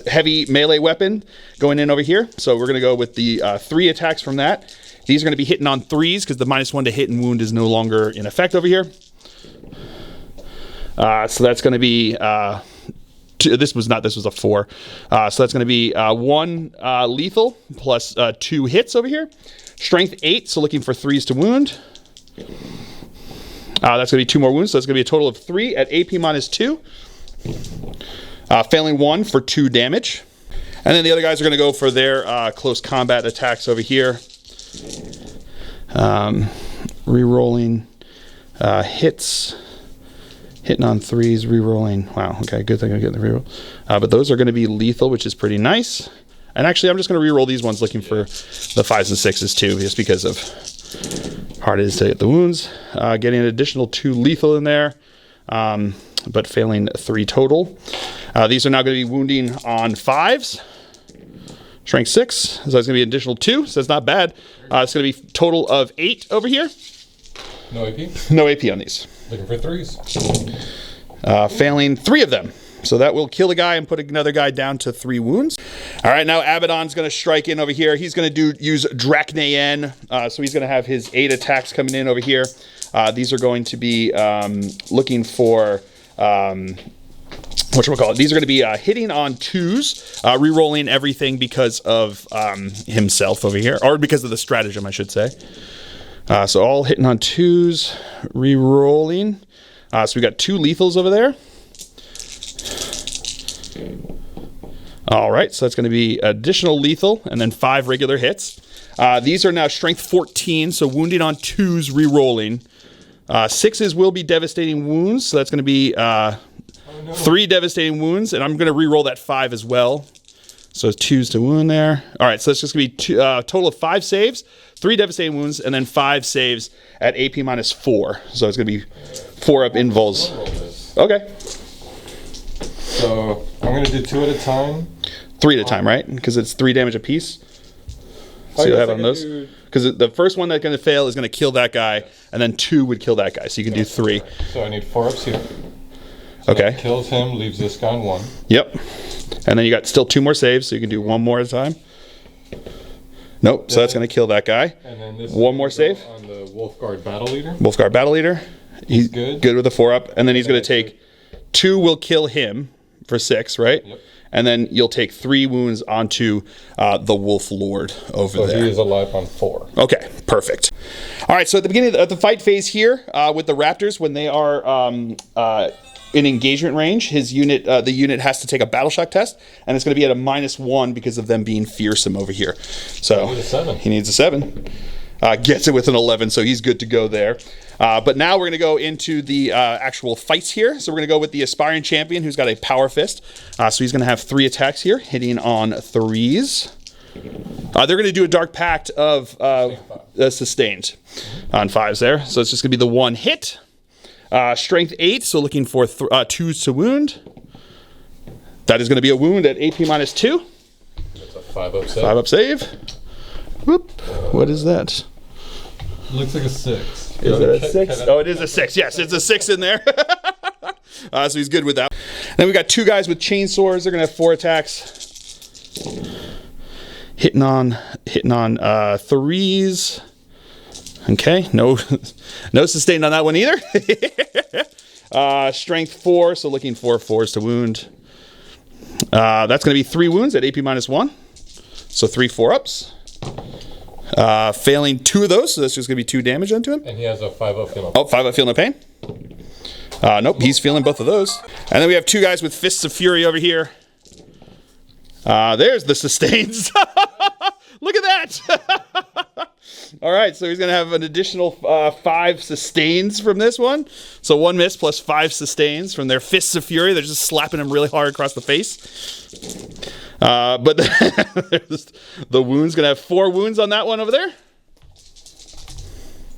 heavy melee weapon going in over here. So we're going to go with the 3 attacks from that. These are going to be hitting on 3s because the -1 to hit and wound is no longer in effect over here. So that's going to be... this was a 4. So that's going to be 1 lethal plus 2 hits over here. Strength 8, so looking for 3s to wound. That's going to be 2 more wounds, so that's going to be a total of 3 at AP -2. Failing 1 for 2 damage. And then the other guys are going to go for their close combat attacks over here. Rerolling hits. Hitting on 3s, rerolling. Wow, okay, good thing I get the reroll. But those are going to be lethal, which is pretty nice. And actually, I'm just going to reroll these ones looking for the 5s and 6s too, just because of how hard it is to hit the wounds. Getting an additional 2 lethal in there, but failing 3 total. These are now going to be wounding on 5s. Strength 6, so that's going to be an additional 2, so that's not bad. It's going to be total of 8 over here. No AP? No AP on these. Looking for 3s. Failing 3 of them. So that will kill a guy and put another guy down to 3 wounds. All right, now Abaddon's going to strike in over here. He's going to use Drachnaen. So he's going to have his 8 attacks coming in over here. These are going to be looking for... whatchamacallit? These are going to be hitting on 2s, re-rolling everything because of himself over here, or because of the stratagem, I should say. So all hitting on 2s, re-rolling. So we got 2 lethals over there. All right, so that's going to be additional lethal and then 5 regular hits. These are now strength 14, so wounding on 2s, re-rolling. 6s will be devastating wounds, so that's going to be 3 devastating wounds, and I'm going to re-roll that 5 as well. So 2s to wound there. All right, so that's just going to be a total of 5 saves, 3 devastating wounds, and then 5 saves at AP -4. So it's going to be 4 up invuls. Okay. So I'm going to do 2 at a time. 3 at a time, right? Because it's 3 damage apiece. See what I have on those? Because the first one that's going to fail is going to kill that guy, and then 2 would kill that guy. So you can do 3. So I need 4 ups here. Okay. That kills him, leaves this guy on 1. Yep. And then you got still 2 more saves, so you can do 1 more at a time. Nope, so that's going to kill that guy. And then this 1 more save. on the Wolfguard Battle Leader. Wolfguard Battle Leader. He's good with a 4-up. And then he's going to take 2 will kill him for 6, right? Yep. And then you'll take 3 wounds onto the Wolf Lord over there. So he is alive on 4. Okay, perfect. All right, so at the beginning of the fight phase here with the Raptors, when they are in engagement range, his unit, the unit has to take a battle shock test, and it's going to be at a -1 because of them being fearsome over here. So he needs a 7. He needs a 7. Gets it with an 11, so he's good to go there. But now we're going to go into the actual fights here. So we're going to go with the Aspiring Champion, who's got a Power Fist. So he's going to have 3 attacks here, hitting on 3s. They're going to do a Dark Pact of Sustained on 5s there. So it's just going to be the 1 hit. Strength 8, so looking for 2s to wound. That is going to be a wound at AP -2. That's a 5-up save. 5-up save. Whoop. What is that? Looks like a 6. Is it a 6? Oh, it is a 6. Yes, it's a 6 in there. So he's good with that. Then we got 2 guys with chainswords. They're going to have 4 attacks. Hitting on 3s. Okay, no sustained on that one either. Strength 4, so looking for 4s to wound. That's going to be 3 wounds at AP -1. So 3 4-ups. Failing 2 of those, so that's just going to be 2 damage onto him. And he has a 5-up feel. Oh, 5-up feel no pain. Nope, he's feeling both of those. And then we have 2 guys with Fists of Fury over here. There's the sustains. Look at that. All right, so he's going to have an additional 5 sustains from this one. So 1 miss plus 5 sustains from their Fists of Fury. They're just slapping him really hard across the face. But the wound's going to have 4 wounds on that one over there.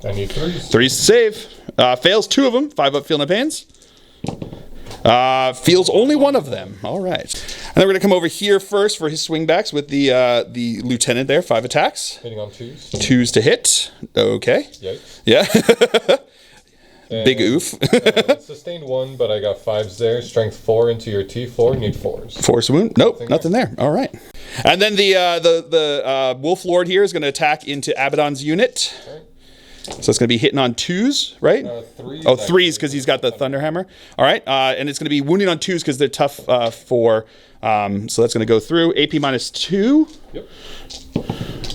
I need 3s. 3s to save. Fails 2 of them. 5-up feel no pains. Feels only 1 of them. All right. And then we're going to come over here first for his swingbacks with the lieutenant there. 5 attacks. Hitting on 2s. 2s to hit. Okay. Yikes. Yeah. Big oof. Sustained 1, but I got 5s there. Strength 4 into your T4. Need 4s. 4 wound. Nope, nothing there. All right. And then the Wolf Lord here is going to attack into Abaddon's unit. Okay. So it's going to be hitting on 2s, right? 3s. Oh, 3s because he's got the Thunderhammer. All right. And it's going to be wounding on 2s because they're tough for. So that's going to go through. AP -2. Yep.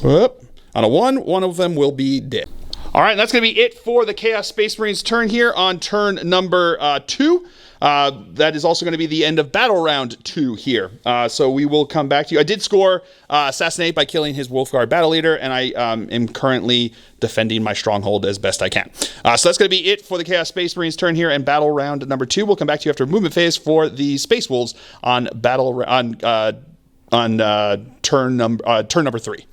Whoop. On a 1, 1 of them will be dead. All right, and that's going to be it for the Chaos Space Marines turn here on turn number 2. That is also going to be the end of battle round 2 here. So we will come back to you. I did score Assassinate by killing his Wolfguard Battle Leader, and I am currently defending my stronghold as best I can. So that's going to be it for the Chaos Space Marines turn here and battle round number 2. We'll come back to you after movement phase for the Space Wolves on turn number 3.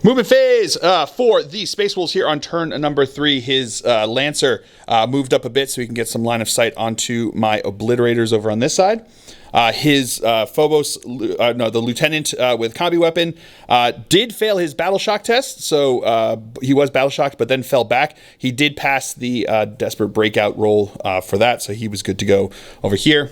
Movement phase for the Space Wolves here on turn number 3. His Lancer moved up a bit so he can get some line of sight onto my Obliterators over on this side. His Phobos, the Lieutenant with Combi Weapon, did fail his Battle Shock test. So he was Battle Shocked, but then fell back. He did pass the Desperate Breakout roll for that, so he was good to go over here.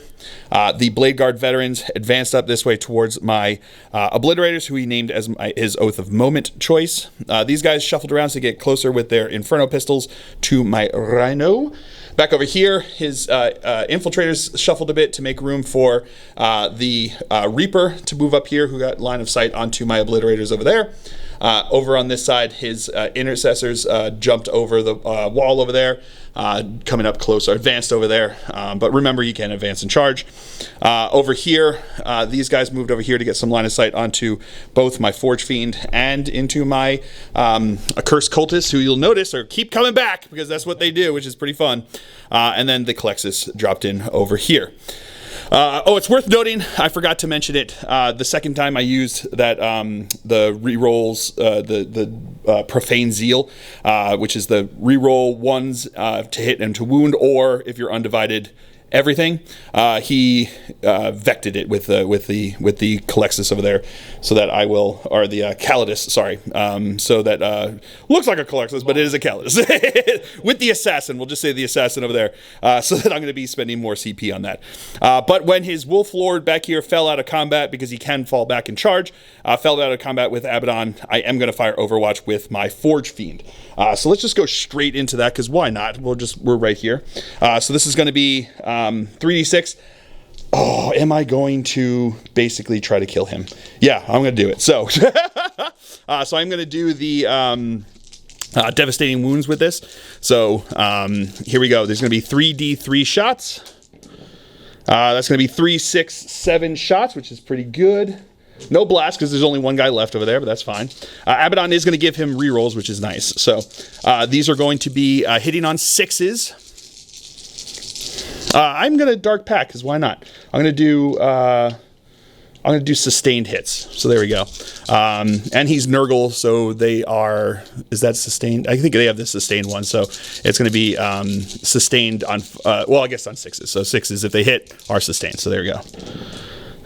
The Blade Guard veterans advanced up this way towards my Obliterators, who he named as his Oath of Moment choice. These guys shuffled around to get closer with their Inferno pistols to my Rhino. Back over here, his Infiltrators shuffled a bit to make room for the Reaper to move up here, who got line of sight onto my Obliterators over there. Over on this side, his Intercessors jumped over the wall over there, coming up closer, advanced over there. But remember, you can advance and charge. Over here, these guys moved over here to get some line of sight onto both my Forge Fiend and into my Accursed Cultists, who you'll notice keep coming back because that's what they do, which is pretty fun. And then the Calexis dropped in over here. It's worth noting, I forgot to mention it, the second time I used that, the rerolls, the Profane Zeal, which is the reroll 1s to hit and to wound, or if you're undivided, everything. He vected it with the Colexus over there, so that I will, or the Calidus, sorry, so that looks like a Colexus, but it is a Calidus with the assassin. We'll just say the assassin over there, so that I'm going to be spending more CP on that. But when his Wolf Lord back here fell out of combat, because he can fall back and charge, fell out of combat with Abaddon, I am going to fire Overwatch with my Forge Fiend. So let's just go straight into that, because why not? We're right here. So this is going to be 3d6. Oh, am I going to basically try to kill him? Yeah, I'm going to do it. So, so I'm going to do the devastating wounds with this. So here we go. There's going to be 3d3 shots. That's going to be 3, 6, 7 shots, which is pretty good. No blast, because there's only one guy left over there, but that's fine. Abaddon is going to give him rerolls, which is nice. So these are going to be hitting on 6s. I'm going to Dark Pack, because why not? I'm going to do sustained hits. So there we go. And he's Nurgle, so they are... Is that sustained? I think they have the sustained one, so it's going to be sustained on... well, I guess on 6s. So 6s, if they hit, are sustained. So there we go.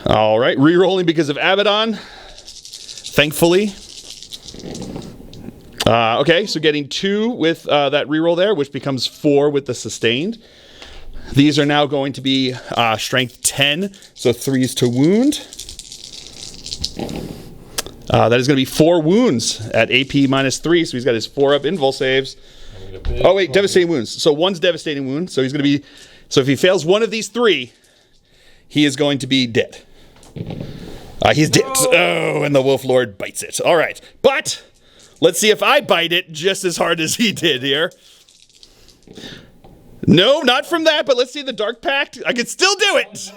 All right, re-rolling because of Abaddon, thankfully. Okay, so getting 2 with that re-roll there, which becomes 4 with the sustained. These are now going to be strength 10, so 3s to wound. That is going to be 4 wounds at AP minus 3, so he's got his 4-up invul saves. Oh wait, devastating wounds. So 1's devastating wound, so he's going to be... So if he fails one of these 3, he is going to be dead. He's dead. Oh, and the Wolf Lord bites it. All right. But let's see if I bite it just as hard as he did here. No, not from that, but let's see the Dark Pact. I can still do it.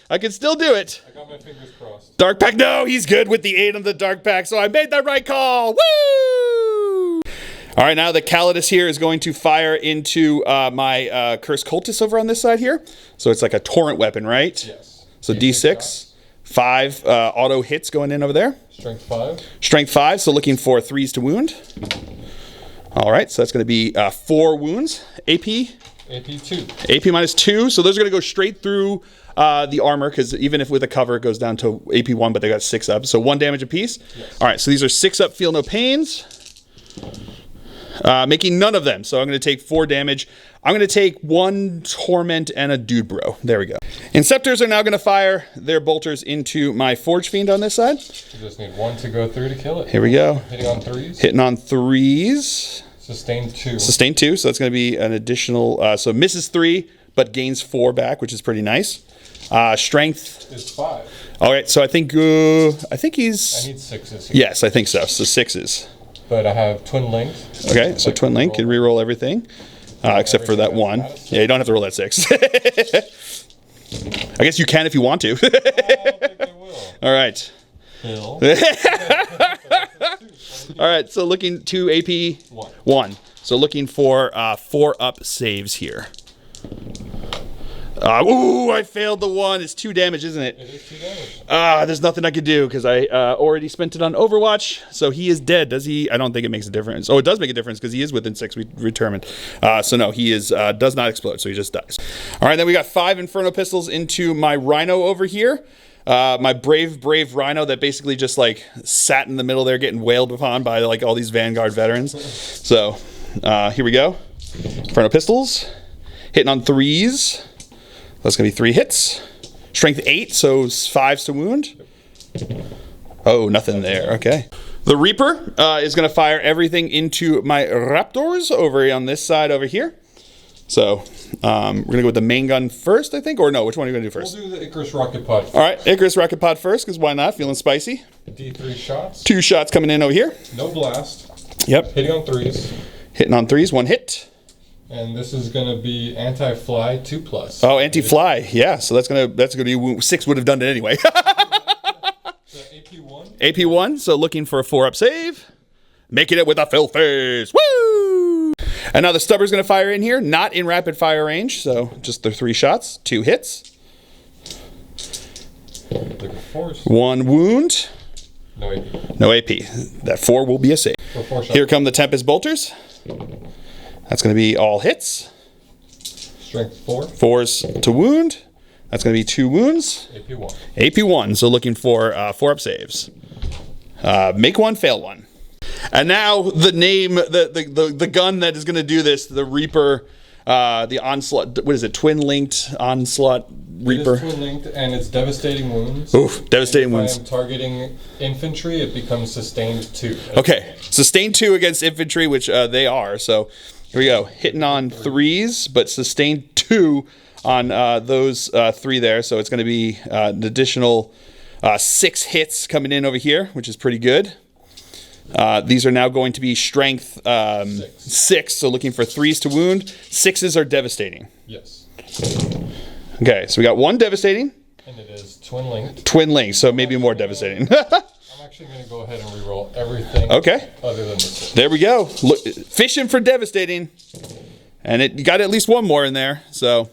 I can still do it. I got my fingers crossed. Dark Pact. No, he's good with the 8 of the Dark Pact, so I made the right call. Woo! All right, now the Calidus here is going to fire into my Cursed Cultist over on this side here. So it's like a torrent weapon, right? Yes. So D6, 5 auto hits going in over there. Strength 5. Strength 5, so looking for 3s to wound. All right, so that's going to be 4 wounds. AP? AP 2. AP minus 2, so those are going to go straight through the armor, because even if with a cover, it goes down to AP 1, but they got 6 up. So 1 damage apiece. Yes. All right, so these are 6 up, feel no pains. Making none of them, so I'm going to take 4 damage. I'm going to take 1 Torment and a Dude Bro. There we go. Inceptors are now going to fire their bolters into my Forge Fiend on this side. You just need 1 to go through to kill it. Here we go. Hitting on 3s. Hitting on 3s. Sustained 2. Sustained 2, so that's going to be an additional... so misses 3, but gains 4 back, which is pretty nice. Strength... is 5. All right, so I think he's... I need 6s here. Yes, I think so. So 6s. But I have Twin Link. Okay, so Twin Link can reroll everything. Except for that 1. Yeah, you don't have to roll that 6. I guess you can if you want to. I don't think I will. All right. Bill. All right, so looking to AP 1. So looking for 4-up saves here. Ooh, I failed the 1. It's 2 damage, isn't it? It is 2 damage. There's nothing I could do because I already spent it on Overwatch. So he is dead. Does he? I don't think it makes a difference. Oh, it does make a difference because he is within 6 retirement. So no, he is does not explode. So he just dies. All right, then we got 5 Inferno Pistols into my Rhino over here. My brave Rhino that basically just like sat in the middle there getting wailed upon by like all these Vanguard veterans. So here we go. Inferno Pistols. Hitting on 3s. That's going to be 3 hits. Strength 8, so 5s to wound. Oh, nothing there. Okay. The Reaper is going to fire everything into my Raptors over on this side over here. So we're going to go with the main gun first, I think. Or no, which one are you going to do first? We'll do the Icarus Rocket Pod first. All right, Icarus Rocket Pod first, because why not? Feeling spicy. D3 shots. 2 shots coming in over here. No blast. Yep. Hitting on 3s. Hitting on 3s, 1 hit. And this is going to be anti-fly 2+. Oh, anti-fly. Yeah, so that's gonna be 6 would have done it anyway. AP1. AP1, so looking for a 4-up save. Making it with a fill face. Woo! And now the Stubbor's going to fire in here, not in rapid fire range, so just the 3 shots, 2 hits. 1 wound. No AP. No AP. That 4 will be a save. Here come the Tempest Bolters. That's going to be all hits. Strength 4. 4s to wound. That's going to be 2 wounds. AP 1. AP 1, so looking for 4-up saves. Make 1, fail 1. And now the name, the gun that is going to do this, the Reaper, the Onslaught, what is it, twin-linked Onslaught Reaper? It is twin-linked, and it's devastating wounds. Oof, devastating wounds. If I am targeting infantry, it becomes sustained 2. Okay, sustained 2 against infantry, which they are, so here we go. Hitting on 3s, but sustained 2 on those 3 there, so it's going to be an additional 6 hits coming in over here, which is pretty good. These are now going to be strength 6, so looking for 3s to wound. 6s are devastating. Yes. Okay, so we got 1 devastating. And it is twin-linked. Twin-linked, so maybe more devastating. I'm actually going to go ahead and reroll everything Okay. other than the 6. There we go. Look, fishing for devastating. And it got at least 1 more in there, so...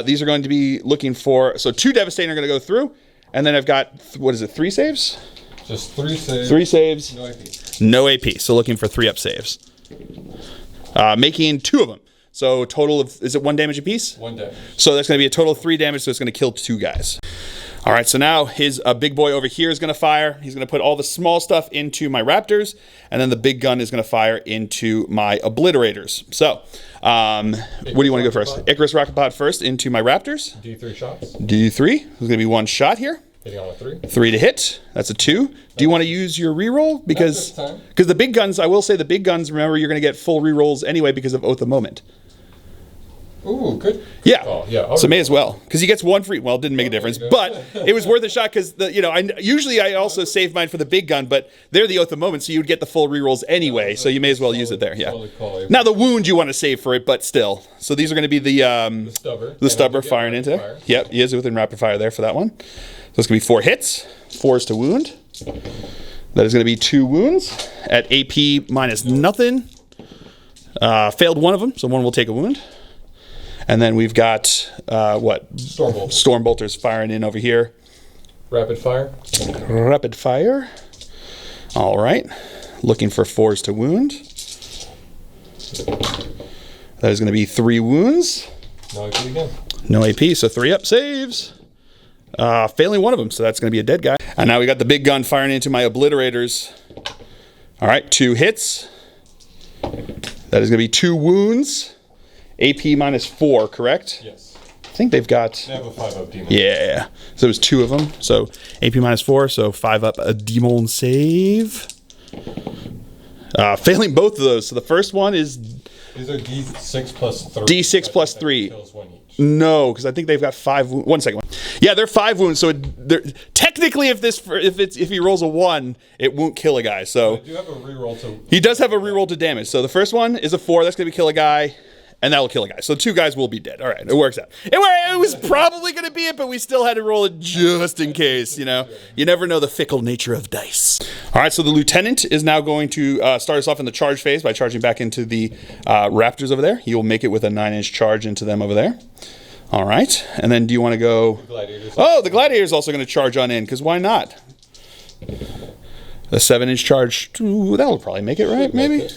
these are going to be looking for... So 2 devastating are going to go through. And then I've got, what is it, 3 saves? Just 3 saves. 3 saves. No AP. No AP. So looking for 3-up saves. Making 2 of them. So total of... Is it 1 damage apiece? 1 damage. So that's going to be a total of 3 damage. So it's going to kill 2 guys. All right, so now his big boy over here is going to fire. He's going to put all the small stuff into my Raptors, and then the big gun is going to fire into my Obliterators. So, what do you want to go first? Icarus Rocket Pod first into my Raptors. D3 shots. D3. There's going to be 1 shot here. Hitting on a 3. 3 to hit. That's a 2. Do you want to use your reroll? Because time. the big guns, I will say the big guns, remember, you're going to get full rerolls anyway because of Oath of Moment. Ooh, good. Yeah. Oh, yeah. So may as well, because he gets 1 free. Well, it didn't make a difference, but it was worth a shot because usually I also save mine for the big gun, but they're the Oath of Moment, so you'd get the full rerolls anyway. So you may as well use it there. Yeah. Now the wound you want to save for it, but still. So these are going to be the stubber firing into. Fire. Yep, he is within rapid fire there for that one. So it's going to be 4 hits, 4s to wound. That is going to be 2 wounds at AP minus nothing. Failed 1 of them, so 1 will take a wound. And then we've got, Storm Bolters firing in over here. Rapid fire. Rapid fire. All right. Looking for 4s to wound. That is going to be 3 wounds. No AP again. No AP, so 3-up saves. Failing 1 of them, so that's going to be a dead guy. And now we got the big gun firing into my Obliterators. All right, 2 hits. That is going to be 2 wounds. AP minus 4, correct? Yes. I think they've got... They have a 5-up demon. Yeah. So it was 2 of them. So AP minus 4, so 5-up a demon save. Failing both of those. So the first one is... These are D6 plus 3. D6 plus 3. Kills 1 each. No, because I think they've got 5 wounds. 1 second. Yeah, they're 5 wounds. So technically, if he rolls a 1, it won't kill a guy. So I do have a reroll to... He does have a reroll to damage. So the first one is a 4. That's going to kill a guy. And that will kill a guy. So 2 guys will be dead. All right, it works out. It was probably going to be it, but we still had to roll it just in case, You never know the fickle nature of dice. All right, so the lieutenant is now going to start us off in the charge phase by charging back into the Raptors over there. He will make it with a 9-inch charge into them over there. All right, and then do you want to go... The Gladiator's also going to charge on in, because why not? A 7-inch charge, that'll probably make it, right? Maybe?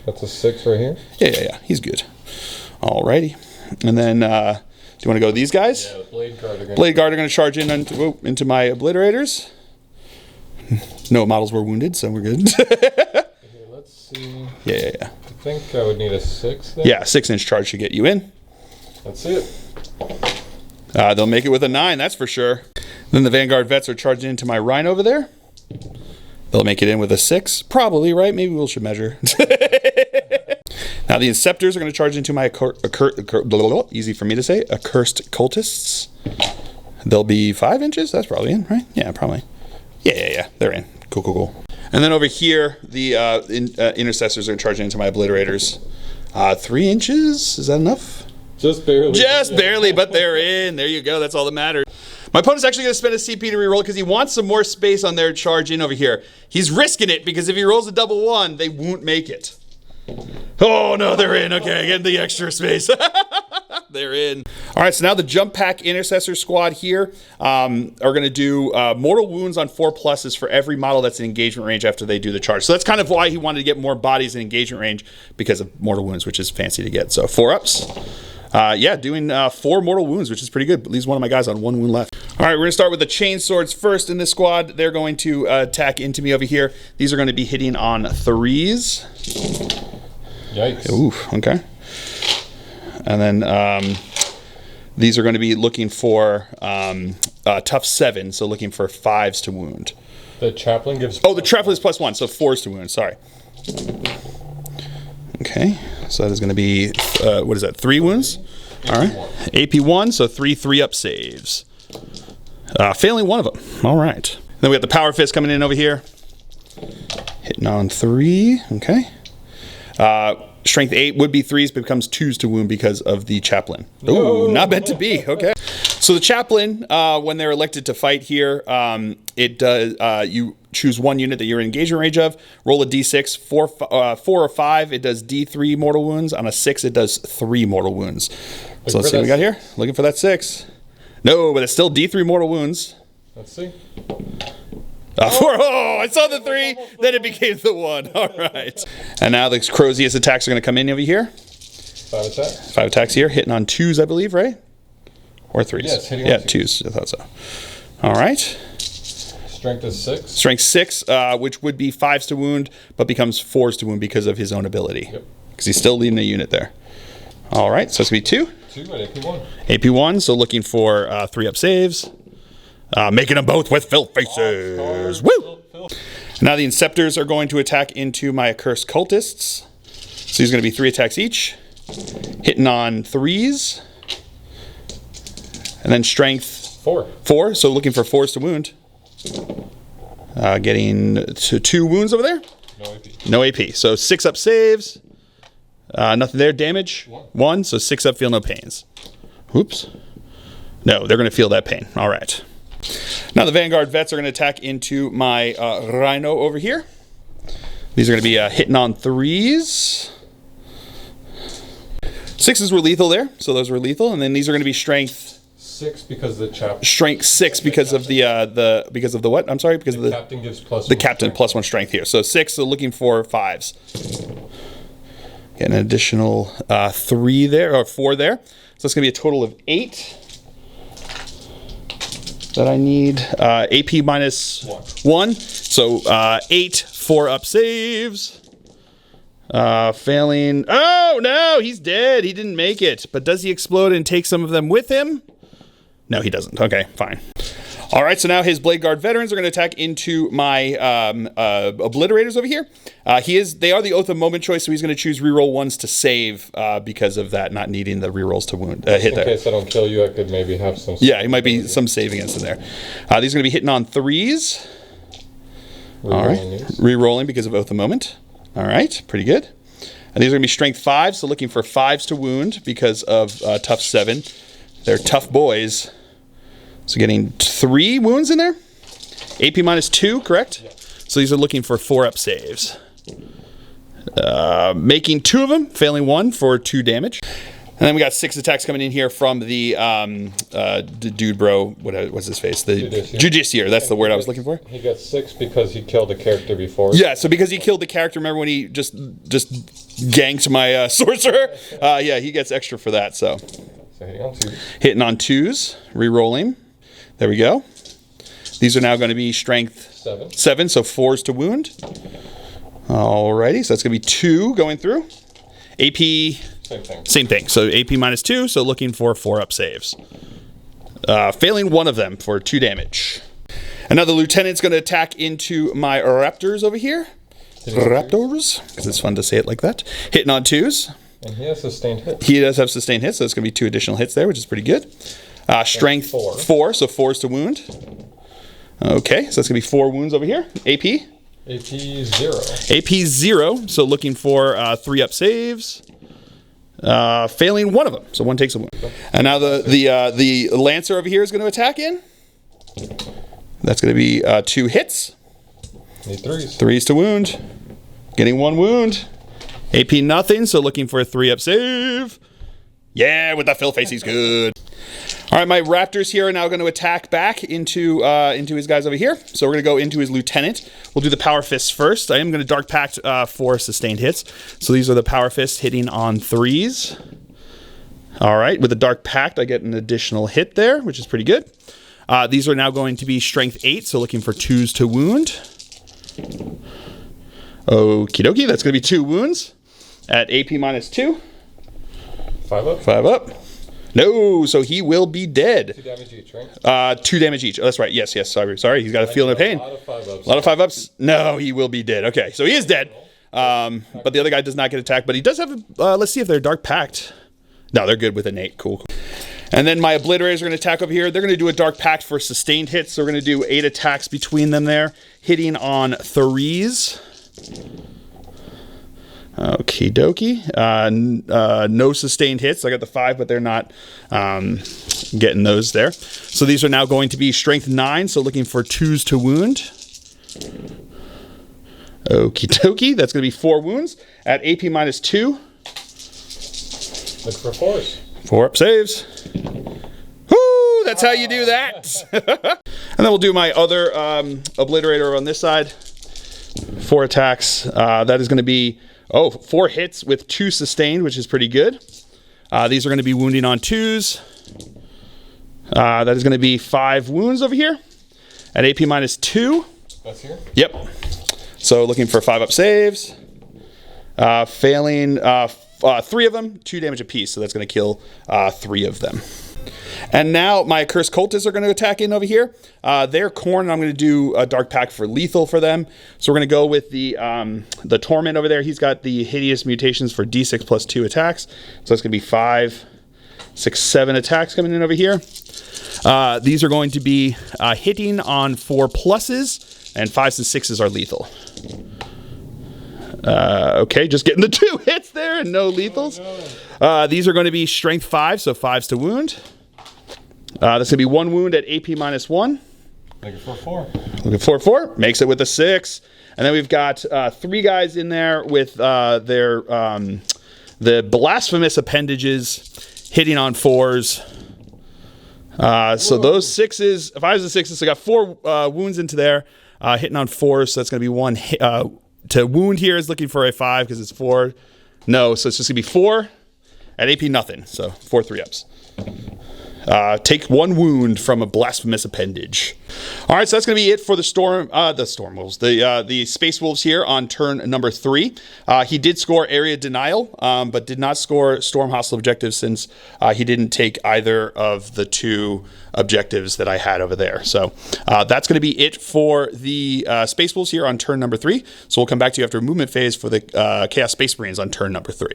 That's a 6 right here. Yeah. He's good. Alrighty. And then, do you want to go these guys? Yeah, the Blade Guard are going to charge in into my Obliterators. No models were wounded, so we're good. Let's see. Yeah. I think I would need a 6 there. Yeah, 6-inch charge should get you in. That's it. They'll make it with a 9, that's for sure. Then the Vanguard Vets are charging into my Rhino over there. They'll make it in with a 6. Probably, right? Maybe we should measure. Now the Inceptors are going to charge into my easy for me to say, accursed cultists. They'll be 5 inches. That's probably in, right? Yeah, probably. Yeah. They're in. Cool. And then over here, the Intercessors are charging into my Obliterators. 3 inches. Is that enough? Just barely. Just barely, but they're in. There you go. That's all that matters. My opponent's actually going to spend a CP to reroll because he wants some more space on their charge in over here. He's risking it because if he rolls a double 1, they won't make it. Oh, no, they're in. Okay, getting the extra space. They're in. All right, so now the Jump Pack Intercessor squad here are going to do mortal wounds on 4+ for every model that's in engagement range after they do the charge. So that's kind of why he wanted to get more bodies in engagement range because of mortal wounds, which is fancy to get. So 4-ups. Yeah, doing 4 mortal wounds, which is pretty good. But leaves one of my guys on 1 wound left. All right, we're going to start with the chain swords first in this squad. They're going to attack into me over here. These are going to be hitting on 3s. Yikes. Ooh, okay. And then these are going to be looking for tough 7, so looking for 5s to wound. The chaplain gives... Oh, the chaplain is +1, so 4s to wound, sorry. Okay, so that is going to be, what is that, 3 wounds? All right, AP1, so 3 3-up saves. Failing one of them, all right. Then we got the power fist coming in over here. Hitting on 3, okay. Strength 8 would be 3s, but becomes 2s to wound because of the chaplain. Oh, not meant to be. Okay. So the chaplain, when they're elected to fight here, it does. You choose 1 unit that you're in engagement range of. Roll a d6. 4 or 5, it does d3 mortal wounds. On a 6, it does 3 mortal wounds. So let's see what we got here. Looking for that 6. No, but it's still d3 mortal wounds. Let's see. 4. Oh, I saw the 3, then it became the 1. All right. And now the Crozius attacks are going to come in over here. 5 attacks. 5 attacks here, hitting on 2s, I believe, right? Or 3s? Yes, hitting on 2s. I thought so. All right. Strength is 6. Strength 6, which would be 5s to wound, but becomes 4s to wound because of his own ability. Yep. Because he's still leading a unit there. All right, so it's going to be 2. 2 at AP1. AP1, so looking for 3-up saves. Making them both with filth faces. Woo! Now the Inceptors are going to attack into my Accursed Cultists. So he's going to be 3 attacks each. Hitting on 3s. And then strength 4. So looking for 4s to wound. Getting to 2 wounds over there. No AP. No AP. So 6-up saves. Nothing there. Damage 1. So 6-up, feel no pains. Oops. No, they're going to feel that pain. All right. Now the Vanguard Vets are going to attack into my Rhino over here. These are going to be hitting on 3s. 6s were lethal there, so those were lethal. And then these are going to be strength 6 because the chaplain. Strength 6 because of the because of the what? I'm sorry, because of the captain gives +1. The captain +1 strength here. So 6, so looking for 5s. Get an additional 3 there or 4 there. So it's going to be a total of 8. That I need AP -1. So 8 4-up saves. Failing. Oh, no, he's dead. He didn't make it. But does he explode and take some of them with him? No, he doesn't. Okay, fine. All right, so now his Blade Guard veterans are going to attack into my Obliterators over here. They are the Oath of Moment choice, so he's going to choose reroll 1s to save because of that, not needing the rerolls to wound hit there. In case I don't kill you, I could maybe have some... Yeah, he might be some save against in there. These are going to be hitting on 3s. All right, rerolling because of Oath of Moment. All right, pretty good. And these are going to be Strength 5, so looking for 5s to wound because of Tough 7. They're tough boys. So getting 3 wounds in there. AP -2, correct? Yeah. So these are looking for 4-up saves. Making 2 of them, failing 1 for 2 damage. And then we got 6 attacks coming in here from the dude bro, what's his face? The Justiciar, that's the word I was looking for. He got 6 because he killed a character before. Yeah, so because he killed the character, remember when he just ganked my sorcerer? Yeah, he gets extra for that, so. Hitting on 2s, re-rolling. There we go. These are now going to be strength 7, so 4s to wound. Alrighty, so that's going to be 2 going through. AP, same thing. So AP -2, so looking for 4-up saves. Failing 1 of them for 2 damage. Another lieutenant's going to attack into my Raptors over here. Raptors, because it's fun to say it like that. Hitting on 2s. And he has sustained hits. He does have sustained hits, so it's going to be 2 additional hits there, which is pretty good. Strength 4, so 4s to wound. Okay, so that's going to be 4 wounds over here. AP? AP 0. AP 0, so looking for 3-up saves. Failing 1 of them, so 1 takes a wound. And now the Lancer over here is going to attack in. That's going to be 2 hits. Need 3s. 3s to wound. Getting 1 wound. AP nothing, so looking for a 3-up save. Yeah, with that fill face, he's good. All right, my Raptors here are now going to attack back into his guys over here. So we're going to go into his lieutenant. We'll do the Power Fists first. I am going to Dark Pact for sustained hits. So these are the Power Fists hitting on 3s. All right, with the Dark Pact, I get an additional hit there, which is pretty good. These are now going to be strength 8, so looking for 2s to wound. Okie dokie, that's going to be 2 wounds at AP -2. 5 up. 5 up. No, so he will be dead. 2 damage each, right? 2 damage each. Oh, that's right. Yes, sorry. He's got a feeling of pain. A lot of 5 ups. A lot of 5 ups. No, he will be dead. Okay, so he is dead. But the other guy does not get attacked. But he does have. Let's see if they're Dark Pact. No, they're good with innate. Cool. And then my Obliterators are going to attack up here. They're going to do a Dark Pact for sustained hits. So we're going to do 8 attacks between them there, hitting on 3s. Okie dokie. No sustained hits. I got the 5, but they're not getting those there. So these are now going to be strength 9, so looking for 2s to wound. Okie dokie. That's going to be 4 wounds at AP -2. Look for 4s. 4 up saves. Woo! That's how you do that. And then we'll do my other Obliterator on this side. 4 attacks. That is going to be 4 hits with 2 sustained, which is pretty good. These are going to be wounding on 2s. That is going to be 5 wounds over here at AP -2. That's here? Yep. So looking for 5 up saves. Failing 3 of them, 2 damage apiece. So that's going to kill 3 of them. And now my Accursed Cultists are going to attack in over here. They're Khorne, and I'm going to do a Dark Pact for lethal for them. So we're going to go with the Torment over there. He's got the Hideous Mutations for D6 plus 2 attacks. So that's going to be 5, 6, 7 attacks coming in over here. These are going to be hitting on 4 pluses, and 5s and 6s are lethal. Okay, just getting the 2 hits there and no lethals. These are going to be strength 5, so 5s to wound. That's going to be 1 wound at AP -1. Looking for 4. Looking for 4. Makes it with a 6. And then we've got 3 guys in there with the Blasphemous Appendages hitting on 4s. So those 6s, 5s and 6s, so I got 4 wounds into there, hitting on 4s. So that's going to be 1 hit, to wound here is looking for a 5 because it's 4. No, so it's just going to be 4 at AP nothing. So 4 3-ups. Take 1 wound from a Blasphemous Appendage. All right, so that's going to be it for the Storm Wolves, the Space Wolves here on turn number 3. He did score Area Denial, but did not score Storm Hostile Objectives since he didn't take either of the 2 objectives that I had over there. So that's going to be it for the Space Wolves here on turn number 3. So we'll come back to you after a movement phase for the Chaos Space Marines on turn number 3.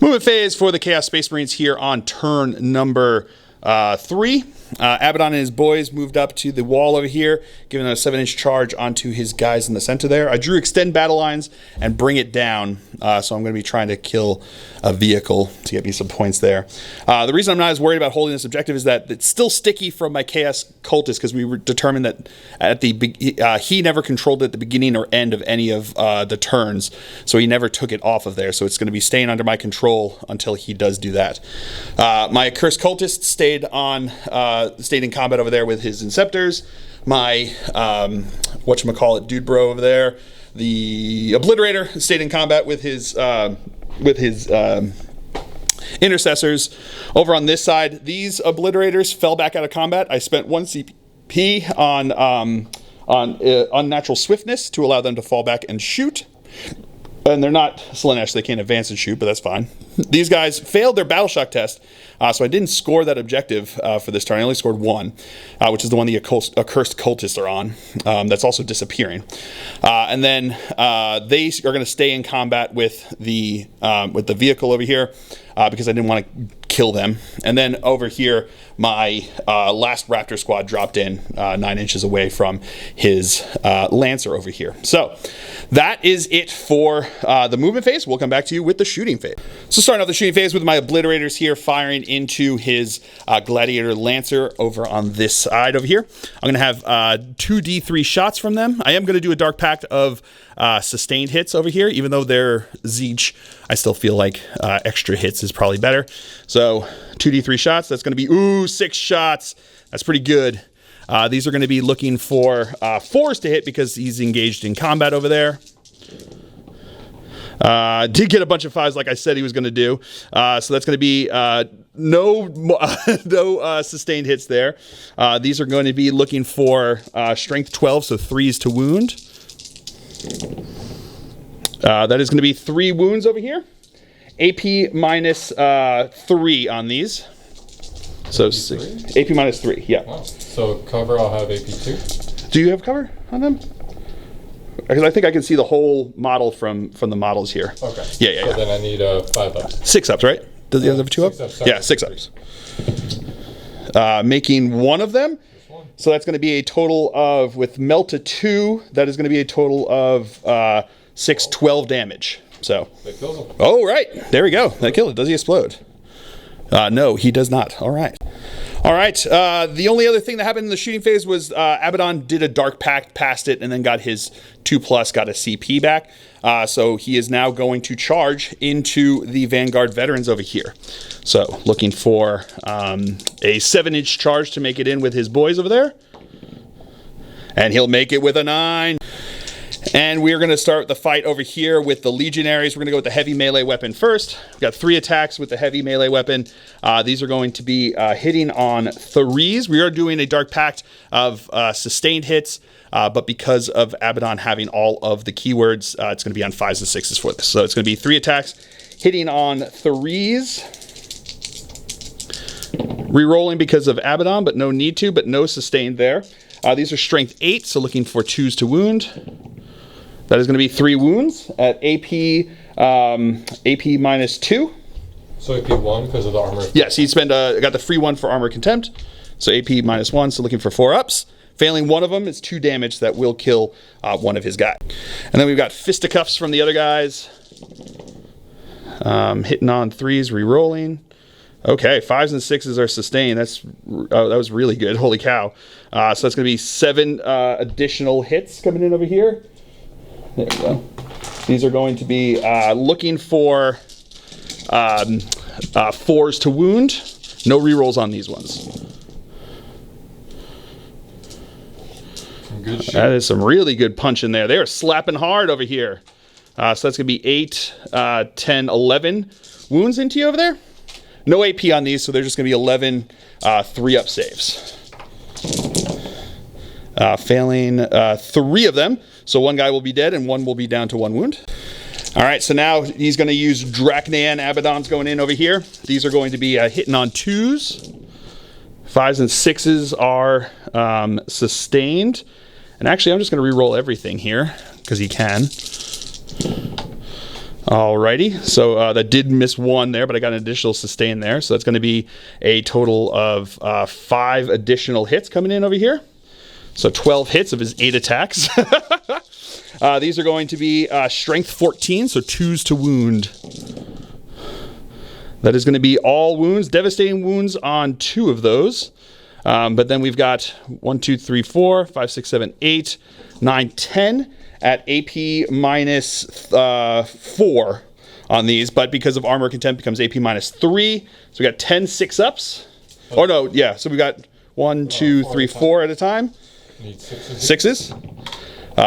Movement phase for the Chaos Space Marines here on turn number 3. Abaddon and his boys moved up to the wall over here, giving a 7-inch charge onto his guys in the center there. I drew extend battle lines and bring it down, so I'm going to be trying to kill a vehicle to get me some points there. The reason I'm not as worried about holding this objective is that it's still sticky from my Chaos Cultist, because we were determined that at the he never controlled it at the beginning or end of any of the turns, so he never took it off of there. So it's going to be staying under my control until he does do that. My Accursed Cultist stayed in combat over there with his Inceptors. My whatchamacallit dude bro over there, the Obliterator, stayed in combat with his Intercessors. Over on this side, these Obliterators fell back out of combat. I spent 1 CP on unnatural swiftness to allow them to fall back and shoot. And they're not Slaanesh, they can't advance and shoot, but that's fine. These guys failed their battle shock test, so I didn't score that objective for this turn. I only scored 1, which is the one the Accursed Cultists are on. That's also disappearing. And then they are going to stay in combat with the vehicle over here, because I didn't want to kill them. And then over here, my last Raptor squad dropped in 9 inches away from his Lancer over here. So that is it for the movement phase. We'll come back to you with the shooting phase. So starting off the shooting phase with my Obliterators here firing into his Gladiator Lancer over on this side over here. I'm going to have 2d3 shots from them. I am going to do a Dark Pact of sustained hits over here. Even though they're Zeech, I still feel like extra hits is probably better. So 2d3 shots. That's going to be 6 shots. That's pretty good. These are going to be looking for 4s to hit because he's engaged in combat over there. Did get a bunch of 5s like I said he was going to do. So that's going to be no sustained hits there. These are going to be looking for strength 12, so 3s to wound. That is going to be 3 wounds over here. AP minus 3 on these. So AP minus 3, yeah. Oh, so cover, I'll have AP 2. Do you have cover on them? Because I think I can see the whole model from the models here. Okay. Yeah. So then I need 5 ups. 6 ups, right? Does he have 2 up? 6 ups. Yeah, 6 ups. Making 1 of them. So that's going to be a total of, with melt to 2, that is going to be a total of 12 damage. So. That kills him. Oh, right. There we go. That killed it. Does he explode? No, he does not. All right. All right. The only other thing that happened in the shooting phase was Abaddon did a Dark Pact, passed it, and then got his 2+, got a CP back. So he is now going to charge into the Vanguard veterans over here. So looking for a 7-inch charge to make it in with his boys over there. And he'll make it with a 9. And we're going to start the fight over here with the Legionaries. We're going to go with the heavy melee weapon first. We've got 3 attacks with the heavy melee weapon. These are going to be hitting on 3s. We are doing a Dark Pact of sustained hits, but because of Abaddon having all of the keywords, it's going to be on 5s and 6s for this. So it's going to be 3 attacks hitting on 3s. Rerolling because of Abaddon, but no need to, but no sustained there. These are strength 8, so looking for 2s to wound. That is going to be 3 wounds at AP minus 2. So AP 1 because of the armor. Yes, he got the free 1 for armor contempt. So AP minus 1, so looking for 4 ups. Failing one of them is 2 damage that will kill one of his guys. And then we've got fisticuffs from the other guys. Hitting on 3s, re-rolling. Okay, 5s and 6s are sustained. That was really good. Holy cow. So that's going to be 7 additional hits coming in over here. There we go. These are going to be looking for 4s to wound. No rerolls on these ones. Good shit. That is some really good punch in there. They are slapping hard over here. So that's going to be 8, 10, 11 wounds into you over there. No AP on these, so they're just going to be 11 3-up saves. Failing 3 of them. So 1 guy will be dead and 1 will be down to 1 wound. All right, so now he's going to use Dracnean. Abaddon's going in over here. These are going to be hitting on 2s. 5s and 6s are sustained. And actually, I'm just going to re-roll everything here because he can. Alrighty, so that did miss 1 there, but I got an additional sustain there. So that's going to be a total of 5 additional hits coming in over here. So 12 hits of his 8 attacks. These are going to be strength 14, so 2s to wound. That is going to be all wounds, devastating wounds on 2 of those. But then we've got 1, 2, 3, 4, 5, 6, 7, 8, 9, 10 at AP minus 4 on these. But because of armor contempt, becomes AP minus 3. So we got 10 6-ups. Oh no, yeah. So we got 1, 2, 3, 4 at a time. Need 6s.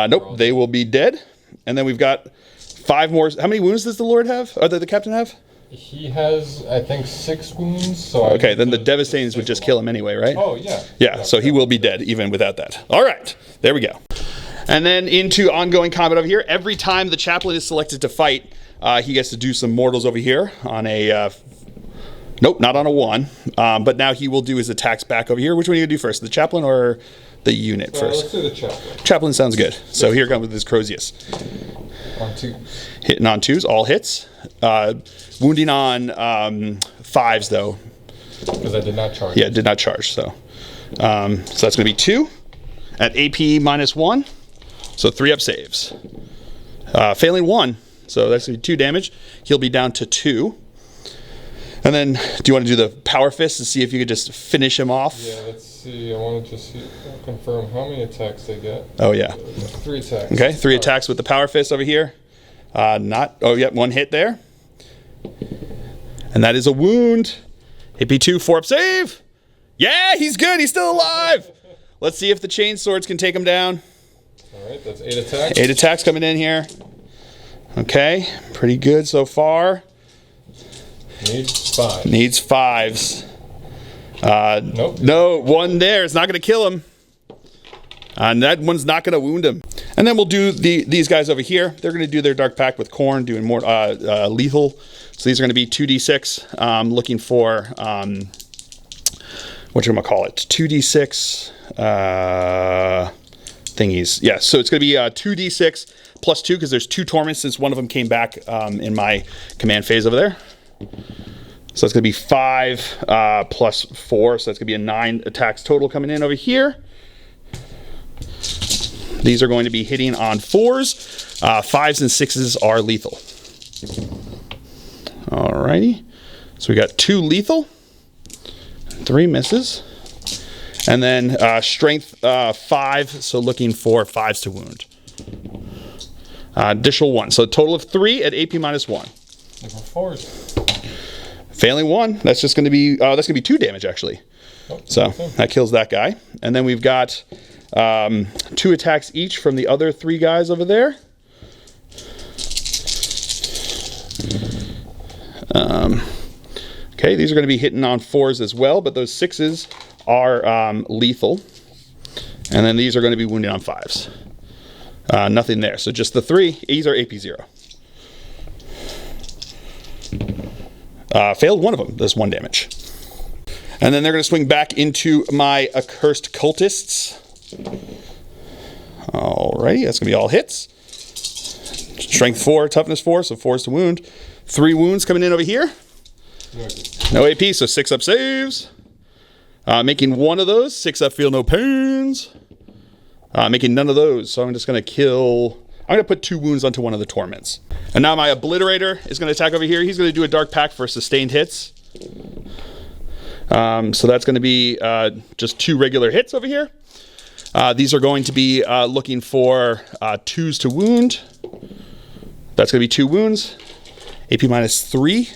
Nope, they will be dead. And then we've got 5 more. How many wounds does the Lord have? Or the captain have? He has, I think, 6 wounds. So Okay, then the devastatings would just kill him anyway, right? Oh, yeah. Yeah, so he will be dead even without that. All right, there we go. And then into ongoing combat over here. Every time the chaplain is selected to fight, he gets to do some mortals over here on a... nope, not on a 1. But now he will do his attacks back over here. Which one are you going to do first? The chaplain or the unit first? Let's do the chaplain. Chaplain sounds good. So here comes with his Crozius. On 2s. Hitting on 2s, all hits. Wounding on 5s, though. Because I did not charge. Yeah, did not charge, so. So that's going to be 2 at AP minus 1. So 3-up saves. Failing 1, so that's going to be 2 damage. He'll be down to 2. And then, do you want to do the Power Fist to see if you could just finish him off? Yeah, let's see. I want to just confirm how many attacks they get. Oh, yeah. 3 attacks. Okay, 3 attacks with the Power Fist over here. Oh, yeah, 1 hit there. And that is a wound. AP 2, 4-up save. Yeah, he's good. He's still alive. Let's see if the chain swords can take him down. All right, that's 8 attacks. 8 attacks coming in here. Okay, pretty good so far. Needs 5. Needs 5s. Nope. No, 1 there. It's not going to kill him. And that one's not going to wound him. And then we'll do these guys over here. They're going to do their Dark Pact with Khorne, doing more lethal. So these are going to be 2d6. Looking for, what you going to call it? 2d6 thingies. Yeah, so it's going to be 2d6 plus 2 because there's 2 torments since one of them came back in my command phase over there. So it's going to be 5 plus 4. So that's going to be a 9 attacks total coming in over here. These are going to be hitting on 4s. 5s and 6s are lethal. Alrighty. So we got 2 lethal. 3 misses. And then strength 5. So looking for 5s to wound. Additional 1. So a total of 3 at AP minus 1. 4s. Failing 1. That's just going to be 2 damage actually. Oh, so that kills that guy. And then we've got 2 attacks each from the other 3 guys over there. Okay, these are going to be hitting on 4s as well, but those 6s are lethal. And then these are going to be wounded on 5s. Nothing there. So just the 3. These are AP 0. Failed 1 of them. That's 1 damage. And then they're going to swing back into my accursed cultists. Alrighty, that's going to be all hits. Strength 4, toughness 4, so 4s to wound. 3 wounds coming in over here. No AP, so 6 up saves. Making 1 of those. 6 up feel no pains. Making none of those, so I'm just going to kill... I'm going to put 2 wounds onto one of the torments. And now my Obliterator is going to attack over here. He's going to do a Dark Pact for sustained hits. So that's going to be just 2 regular hits over here. These are going to be looking for 2s to wound. That's going to be 2 wounds. AP minus 3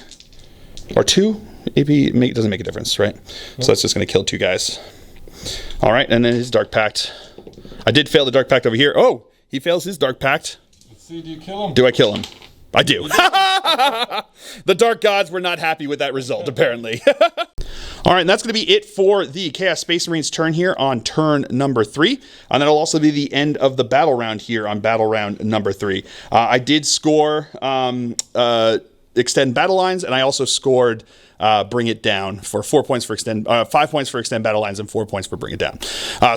or 2. AP doesn't make a difference, right? So that's just going to kill 2 guys. All right, and then his Dark Pact. I did fail the Dark Pact over here. Oh, he fails his Dark Pact. Let's see, do you kill him? Do I kill him? I do. The Dark Gods were not happy with that result, apparently. All right, and that's going to be it for the Chaos Space Marine's turn here on turn number 3. And that'll also be the end of the battle round here on battle round number 3. I did score extend battle lines, and I also scored bring it down for 4 points for extend, 5 points for extend battle lines, and 4 points for bring it down.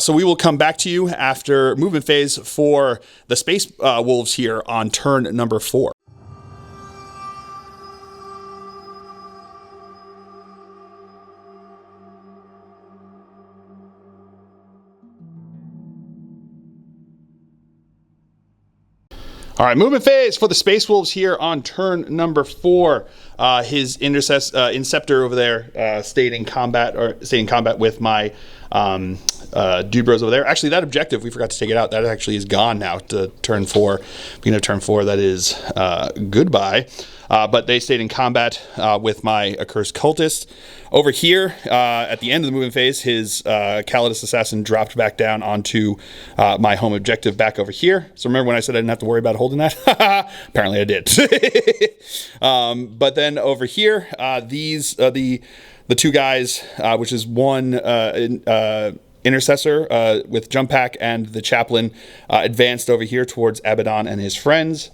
So we will come back to you after movement phase for the Space Wolves here on turn number 4. All right, movement phase for the Space Wolves here on turn number 4. His Inceptor over there stayed in combat with my Dubros over there. Actually, that objective, we forgot to take it out. That actually is gone now to turn 4. Beginning of turn 4, that is goodbye. But they stayed in combat with my Accursed Cultist. Over here, at the end of the movement phase, his Calidus Assassin dropped back down onto my home objective back over here. So remember when I said I didn't have to worry about holding that? Apparently I did. But then over here, the 2 guys, which is one Intercessor with Jump Pack and the Chaplain, advanced over here towards Abaddon and his friends.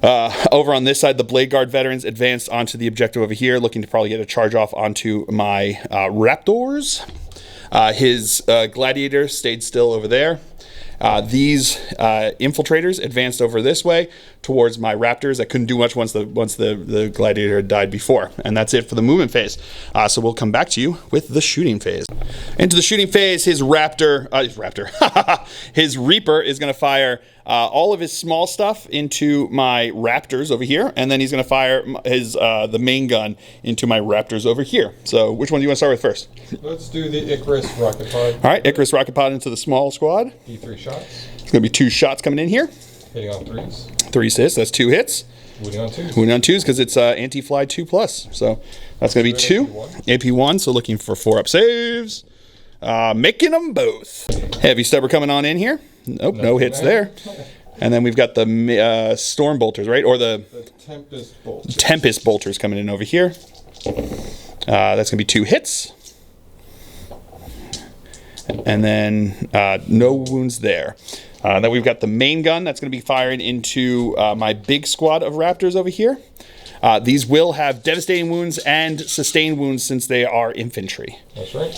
Over on this side, the Blade Guard veterans advanced onto the objective over here, looking to probably get a charge off onto my Raptors. His Gladiator stayed still over there. These infiltrators advanced over this way towards my Raptors that couldn't do much once the Gladiator had died before. And that's it for the movement phase. So we'll come back to you with the shooting phase. Into the shooting phase, his Reaper is going to fire all of his small stuff into my Raptors over here, and then he's going to fire his the main gun into my Raptors over here. So which one do you want to start with first? Let's do the Icarus Rocket Pod. All right, Icarus Rocket Pod into the small squad. D3 shots. It's going to be 2 shots coming in here. Hitting on 3s. 3 hits, that's 2 hits. Wounding on 2s. Wounding on 2s because it's anti-fly 2+. So that's going to be 2. AP1, so looking for 4 up saves. Making them both. Heavy Stubber coming on in here. Nope, no hits there. And then we've got the storm bolters, right? Or the Tempest bolters. Tempest bolters coming in over here. That's going to be 2 hits. And then no wounds there. Then we've got the main gun that's going to be firing into my big squad of raptors over here. These will have devastating wounds and sustained wounds since they are infantry. That's right.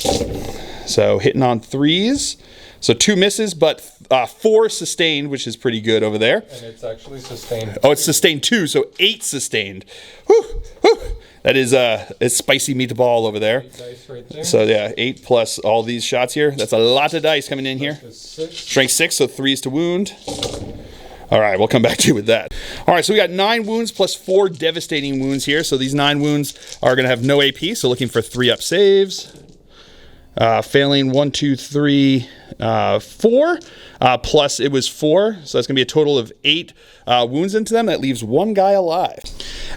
So hitting on 3s. So 2 misses, but 4 sustained, which is pretty good over there. And it's actually sustained. Oh, it's sustained 2, so 8 sustained. Whew, whew. That is it's spicy meatball over there. 8 dice right there. So yeah, 8 plus all these shots here. That's a lot of dice coming in here. Strength 6, so 3s to wound. All right, we'll come back to you with that. All right, so we got 9 wounds plus 4 devastating wounds here. So these 9 wounds are going to have no AP, so looking for 3-up saves. Failing 1, 2, 3, 4. Plus it was 4, so that's going to be a total of 8 wounds into them. That leaves 1 guy alive.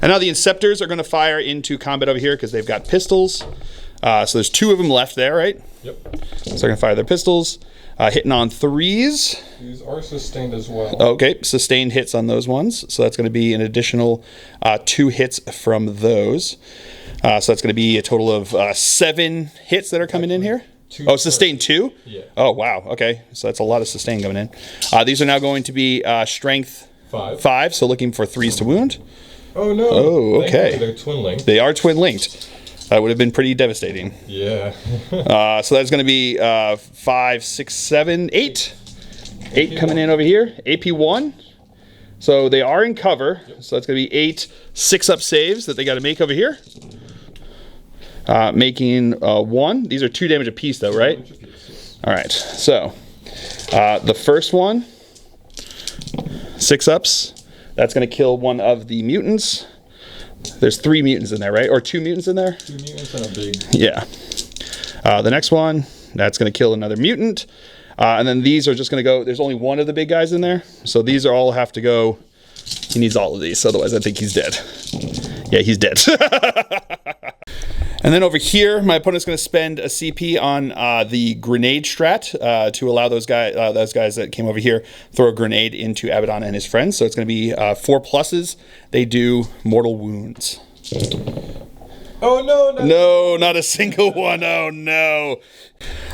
And now the Inceptors are going to fire into combat over here because they've got pistols. So there's 2 of them left there, right? Yep. So they're going to fire their pistols. Hitting on 3s. These are sustained as well. Okay, sustained hits on those ones. So that's going to be an additional 2 hits from those. So that's going to be a total of 7 hits that are coming in here. Oh, sustained 2? Yeah. Oh, wow. Okay, so that's a lot of sustain coming in. These are now going to be strength 5, so looking for 3s to wound. Oh, no. Oh, okay. They're twin linked. They are twin linked. That would have been pretty devastating. Yeah. So that's going to be 5, 6, 7, 8. 8 coming in over here. AP 1. So they are in cover. Yep. So that's going to be 8 6-up saves that they got to make over here. Making 1. These are 2 damage apiece, though, right? All right. So the first one, 6 ups. That's going to kill one of the mutants. There's 3 mutants in there, right? Or 2 mutants in there? 2 mutants and a big. Yeah. The next one, that's going to kill another mutant. And then these are just going to go, there's only 1 of the big guys in there. So these are all have to go. He needs all of these, otherwise I think he's dead. Yeah, he's dead. And then over here, my opponent's going to spend a CP on the grenade strat to allow those guys that came over here throw a grenade into Abaddon and his friends. So it's going to be 4 pluses. They do mortal wounds. Oh, no. No, not a single one. Oh, no.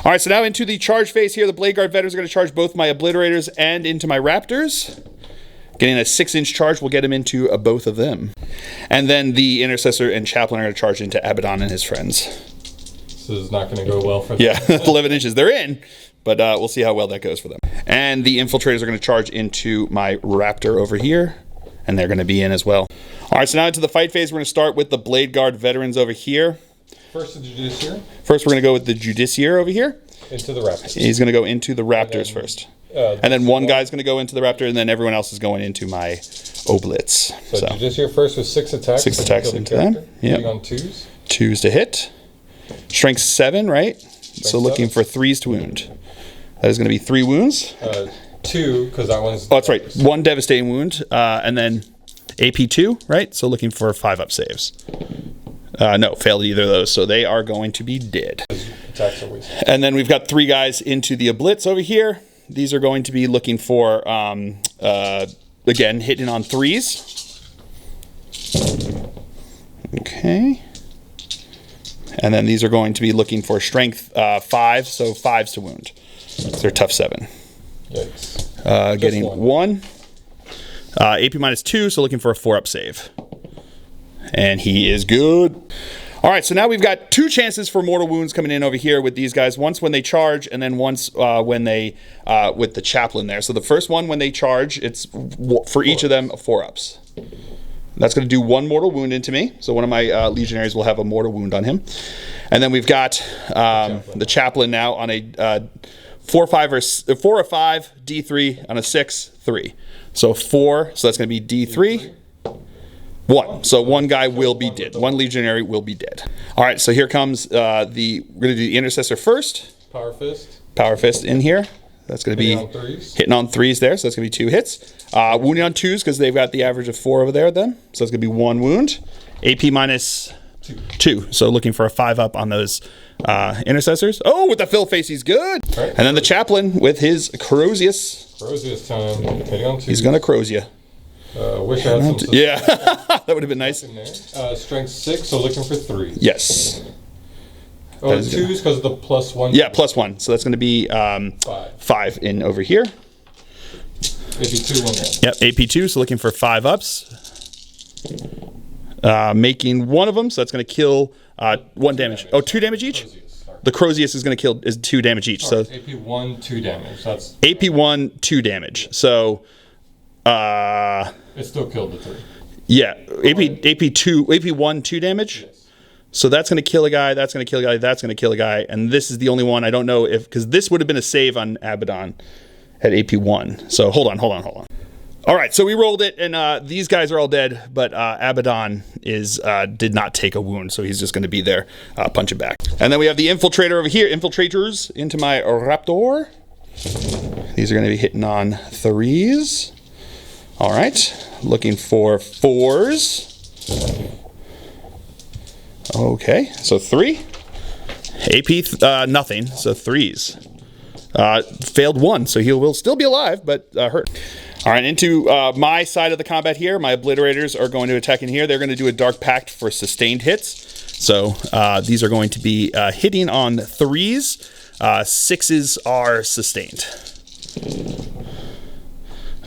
All right, so now into the charge phase here. The Blade Guard veterans are going to charge both my Obliterators and into my Raptors. Getting a 6-inch charge will get him into both of them. And then the Intercessor and Chaplain are going to charge into Abaddon and his friends. This is not going to go well for them. Yeah, 11 inches. They're in, but we'll see how well that goes for them. And the Infiltrators are going to charge into my Raptor over here, and they're going to be in as well. All right, so now into the fight phase. We're going to start with the Blade Guard veterans over here. First, the Judiciary. First, we're going to go with the Judiciary over here. Into the Raptors. He's going to go into the Raptors first. And then one guy's going to go into the Raptor, and then everyone else is going into my Oblits. So Judiciary first with 6 attacks. 6 attacks into them. Yeah. On 2s. 2s to hit. Strength 7, right? So looking for 3s to wound. That is going to be 3 wounds. 2, because that one's... Oh, that's right. 1 devastating wound, and then AP 2, right? So looking for 5-up saves. No, failed either of those, so they are going to be dead. Attacks are wasted. And then we've got 3 guys into the Oblits over here. These are going to be looking for, again, hitting on 3s. Okay. And then these are going to be looking for strength 5, so 5s to wound. They're tough 7. Yikes. Getting 1. AP minus 2, so looking for a 4-up save. And he is good. All right, so now we've got 2 chances for mortal wounds coming in over here with these guys. Once when they charge, and then once when they, with the Chaplain there. So the first one, when they charge, it's for each of them 4-ups. That's going to do 1 mortal wound into me. So one of my Legionaries will have a mortal wound on him. And then we've got the Chaplain now on a 4 or 5 D3 on a 6, 3. So 4, so that's going to be D3. 1. So 1 guy will be dead. 1 Legionary will be dead. All right, so here comes we're going to do the Intercessor first. Power Fist. Power Fist in here. That's going to be hitting on 3s there, so that's going to be 2 hits. Wounding on 2s because they've got the average of 4 over there then. So that's going to be 1 wound. AP minus 2. So looking for a 5-up on those intercessors. Oh, with the fill face, he's good. Right. And then the chaplain with his Crozius. Crozius time. Hitting on 2. He's going to Croz you. Wish I had some. Yeah, that would have been nice. In there. Strength 6, so looking for 3. Yes. Oh, 2s because of the +1. Yeah, +1. So that's going to be 5 in over here. AP2 1 there. Yep, AP2. So looking for 5-ups. Making one of them, so that's going to kill 1 damage. Oh, 2 damage each? The Crozius is going to kill 2 damage each. Sorry, so AP1 2 damage. That's AP1 2 damage. So it still killed the 3. Yeah, AP1 2 damage. Yes. So that's going to kill a guy. That's going to kill a guy. That's going to kill a guy. And this is the only one I don't know if because this would have been a save on Abaddon at AP1. So hold on. All right, so we rolled it, and these guys are all dead, but Abaddon did not take a wound, so he's just going to be there punching back. And then we have the infiltrator over here, infiltrators into my Raptor. These are going to be hitting on 3s. All right, looking for 4s. Okay, so 3. AP, nothing, so 3s. Failed 1, so he will still be alive, but hurt. All right, into my side of the combat here. My obliterators are going to attack in here. They're going to do a Dark Pact for sustained hits. So these are going to be hitting on 3s. 6s are sustained.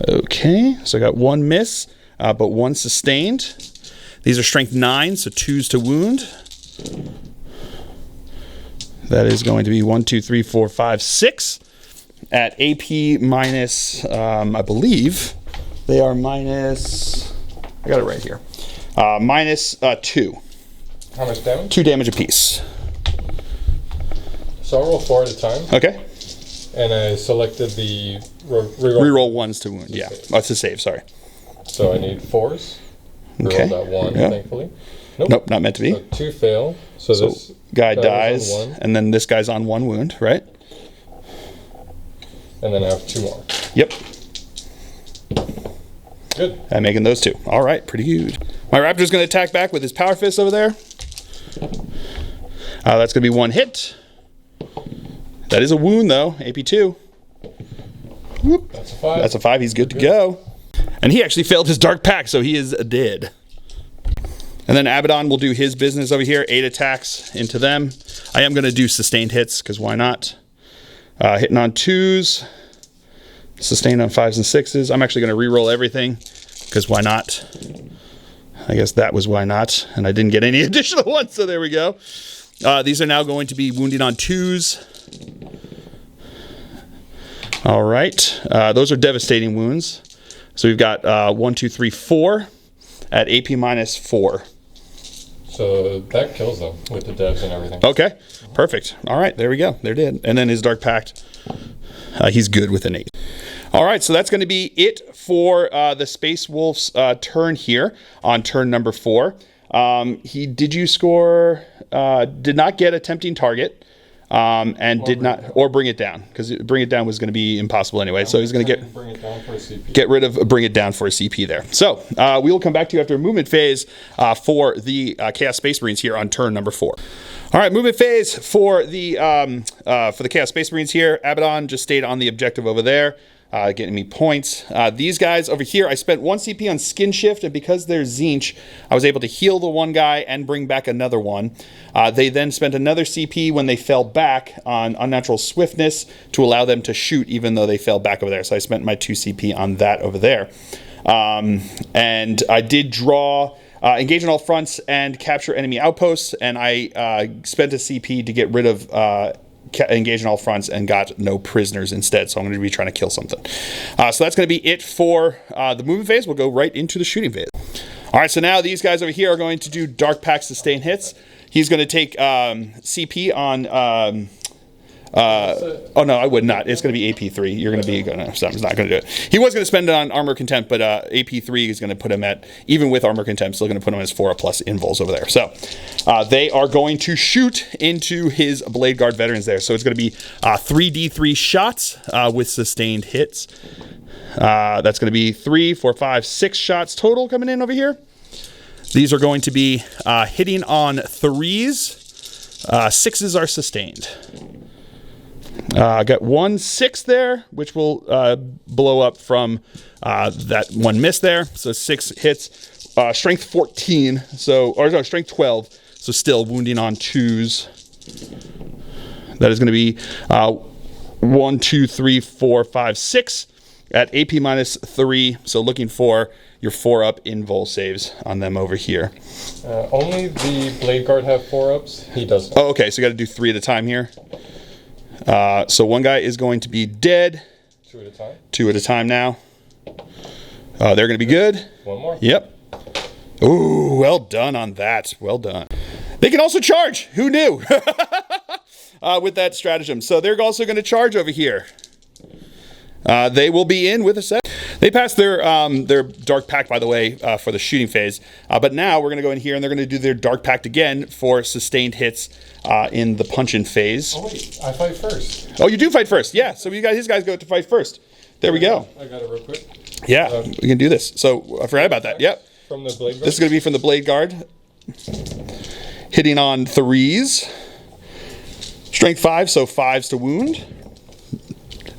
Okay, so I got 1 miss, but 1 sustained. These are strength 9, so 2s to wound. That is going to be 1, 2, 3, 4, 5, 6. At AP minus, I believe they are minus. I got it right here. Minus 2. How much damage? 2 damage apiece. So I'll roll 4 at a time. Okay. And I selected the reroll. Reroll 1s to wound. Yeah, it's a save. Sorry. So I need 4s. Okay. Reroll that 1, Yeah. thankfully. Nope, not meant to be. So 2 fail. So this Guy was dies, on 1, and then this guy's on 1 wound, right? and then I have 2 more. Yep. Good. I'm making those 2. All right, pretty good. My Raptor's going to attack back with his Power Fist over there. That's going to be 1 hit. That is a wound, though. AP2. Whoop. That's a 5. That's a 5. He's good to go. And he actually failed his Dark Pact, so he is dead. And then Abaddon will do his business over here. 8 attacks into them. I am going to do sustained hits, because why not? Hitting on 2s. Sustained on 5s and 6s. I'm actually going to re-roll everything, because why not? I guess that was why not. And I didn't get any additional ones, so there we go. These are now going to be wounded on 2s. All right. Those are devastating wounds. So we've got 1, 2, 3, 4 at AP minus 4. So that kills them with the devs and everything. Okay, perfect. All right, there we go. They're dead. And then his Dark Pact, he's good with an 8. All right, so that's going to be it for the Space Wolf's turn here on turn number 4. Did not get a tempting target. And did not, or bring it down, because bring it down was going to be impossible anyway. So he's going to bring it down for a CP. Get rid of bring it down for a CP there. So we will come back to you after a movement phase for the Chaos Space Marines here on turn number 4. All right, movement phase for the Chaos Space Marines here. Abaddon just stayed on the objective over there. Getting me points. These guys over here, I spent 1 CP on Skin Shift, and because they're Tzeentch, I was able to heal the one guy and bring back another one. They then spent another CP when they fell back on Unnatural Swiftness to allow them to shoot even though they fell back over there. So I spent my 2 CP on that over there. And I did draw engage on all fronts and capture enemy outposts, and I spent a CP to get rid of engage on all fronts and got no prisoners instead. So I'm going to be trying to kill something. So that's going to be it for the movement phase. We'll go right into the shooting phase. All right, so now these guys over here are going to do Dark Pact sustain hits. He's going to take CP on... oh, no, I would not. It's going to be AP3. You're going to be... No, so I'm not going to do it. He was going to spend it on Armor Contempt, but AP3 is going to put him at... Even with Armor Contempt, still going to put him as 4 plus invuls over there. So they are going to shoot into his Blade Guard veterans there. So it's going to be 3d3 shots with sustained hits. That's going to be 3, 4, 5, 6 shots total coming in over here. These are going to be hitting on 3s. 6s are sustained. I got 1 6 there, which will blow up from that 1 miss there. So 6 hits. Strength 14, or no, strength 12. So still wounding on 2s. That is going to be 1, 2, 3, 4, 5, 6 at AP minus 3. So looking for your 4-up invul saves on them over here. Only the Blade Guard have 4-ups. He doesn't. Oh, okay. So you got to do 3 at a time here. So one guy is going to be dead. 2 at a time. 2 at a time now. They're going to be good. 1 more. Yep. Ooh, well done on that. Well done. They can also charge. Who knew? With that stratagem. So they're also going to charge over here. They will be in with a set. They passed their Dark Pact, by the way, for the shooting phase. But now we're going to go in here and they're going to do their Dark Pact again for sustained hits in the punch-in phase. Oh, wait. I fight first. Oh, you do fight first. Yeah, so his guys go to fight first. There we go. I got it real quick. Yeah, we can do this. So I forgot about that. Yep. From the Blade Guard? This is going to be from the Blade Guard. Hitting on 3s. Strength 5, so 5s to wound.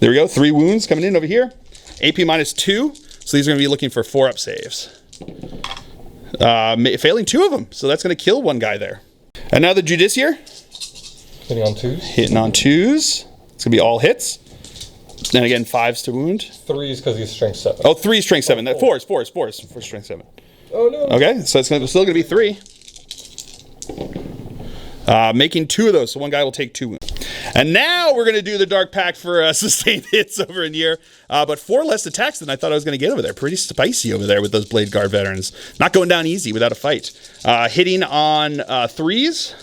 There we go. 3 wounds coming in over here. AP minus 2. So these are going to be looking for 4-up saves. Failing 2 of them. So that's going to kill 1 guy there. And now the Judiciary. Hitting on 2s. Hitting on 2s. It's going to be all hits. And again, 5s to wound. 3s because he's strength 7. Oh, 3 strength 7. 4s for strength 7. Oh, no. Okay, so it's still going to be 3. Making 2 of those, so 1 guy will take 2 wounds. And now we're going to do the Dark Pact for sustained hits over in here. But 4 less attacks than I thought I was going to get over there. Pretty spicy over there with those Blade Guard veterans. Not going down easy without a fight. Hitting on 3s.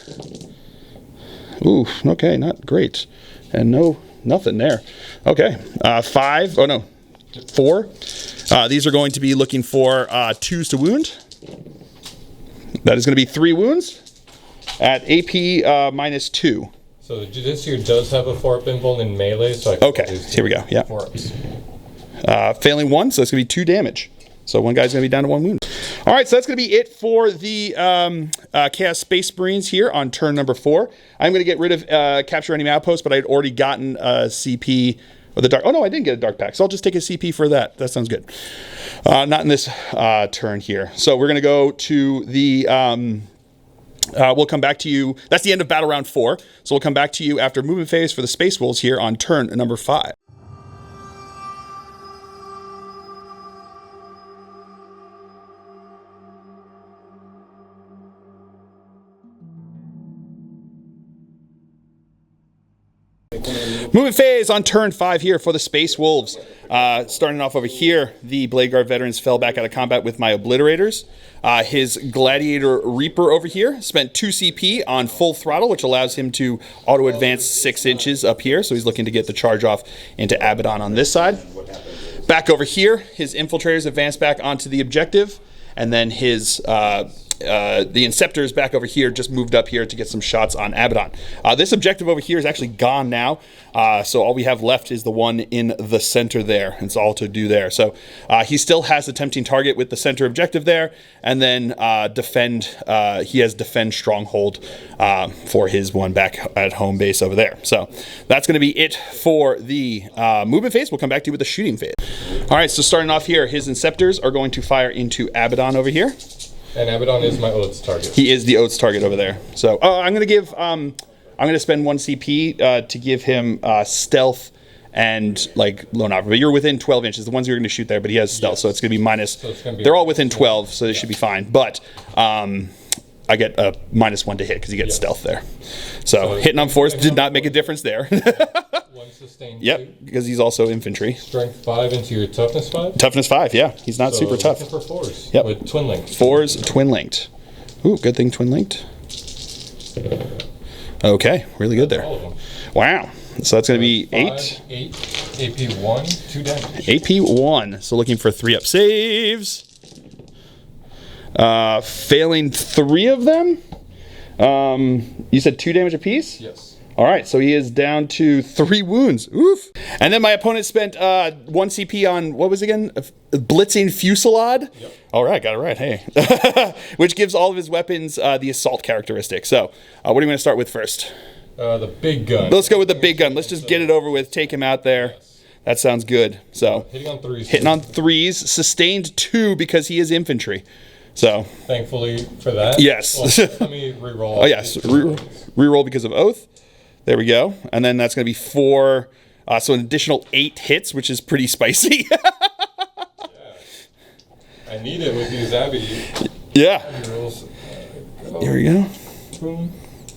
Ooh, okay, not great. And nothing there. Okay, 5. Oh, no. 4. These are going to be looking for 2s to wound. That is going to be 3 wounds at AP minus 2. So the Judiciary does have a 4-up invul in melee, so I can okay, here we go. Yeah. 4-ups. Failing 1, so it's going to be 2 damage. So 1 guy's going to be down to 1 wound. All right, so that's going to be it for the Chaos Space Marines here on turn number 4. I'm going to get rid of Capture Enemy Outpost, but I'd already gotten a CP or the Dark. Oh, no, I didn't get a Dark Pack, so I'll just take a CP for that. That sounds good. Not in this turn here. So we're going to go to the... we'll come back to you. That's the end of Battle Round 4. So we'll come back to you after movement phase for the Space Wolves here on turn number 5. Movement phase on turn 5 here for the Space Wolves. Starting off over here, the Blade Guard veterans fell back out of combat with my Obliterators. His Gladiator Reaper over here spent 2 CP on full throttle, which allows him to auto-advance 6 inches up here. So he's looking to get the charge off into Abaddon on this side. Back over here, his Infiltrators advance back onto the objective. And then his the Inceptors back over here just moved up here to get some shots on Abaddon. This objective over here is actually gone now. So all we have left is the one in the center there. It's all to do there. So he still has a tempting target with the center objective there. And then defend, he has defend stronghold for his one back at home base over there. So that's going to be it for the movement phase. We'll come back to you with the shooting phase. All right, so starting off here, his Inceptors are going to fire into Abaddon over here. And Abaddon is my Oath's target. He is the Oath's target over there. So I'm going to give, I'm going to spend 1 CP to give him stealth and like lone opera. But you're within 12 inches. The ones you're going to shoot there, but he has stealth, so it's going to be minus. So they're all within 12, so they should be fine. But I get a -1 to hit because he gets stealth there. So hitting on force did not make a difference there. 1 sustained. Yep, because he's also infantry. Strength 5 into your toughness 5? Toughness 5, yeah. He's not super tough. For 4s. Yep. With twin linked. 4s twin linked. Ooh, good thing twin linked. Okay, really good there. All of them. Wow. So that's going to be 5, 8, AP 1, 2 damage. AP 1. So looking for 3-up saves. Failing 3 of them. You said 2 damage apiece? Yes. All right, so he is down to 3 wounds. Oof. And then my opponent spent 1 CP on, what was it again? Blitzing Fusillade? Yep. All right, got it right. Hey. Which gives all of his weapons the assault characteristic. So, what are we going to start with first? The big gun. Let's go with the big gun. Let's just get it over with. Take him out there. Yes. That sounds good. So, Hitting on 3s. hitting on 3s. Sustained 2 because he is infantry. So, Thankfully for that. yes. Well, let me reroll. Oh, yes. Reroll because of Oath. There we go. And then that's going to be 4. So an additional 8 hits, which is pretty spicy. Yeah. I need it with these Abby. Yeah. Rolls. Here we go. Boom.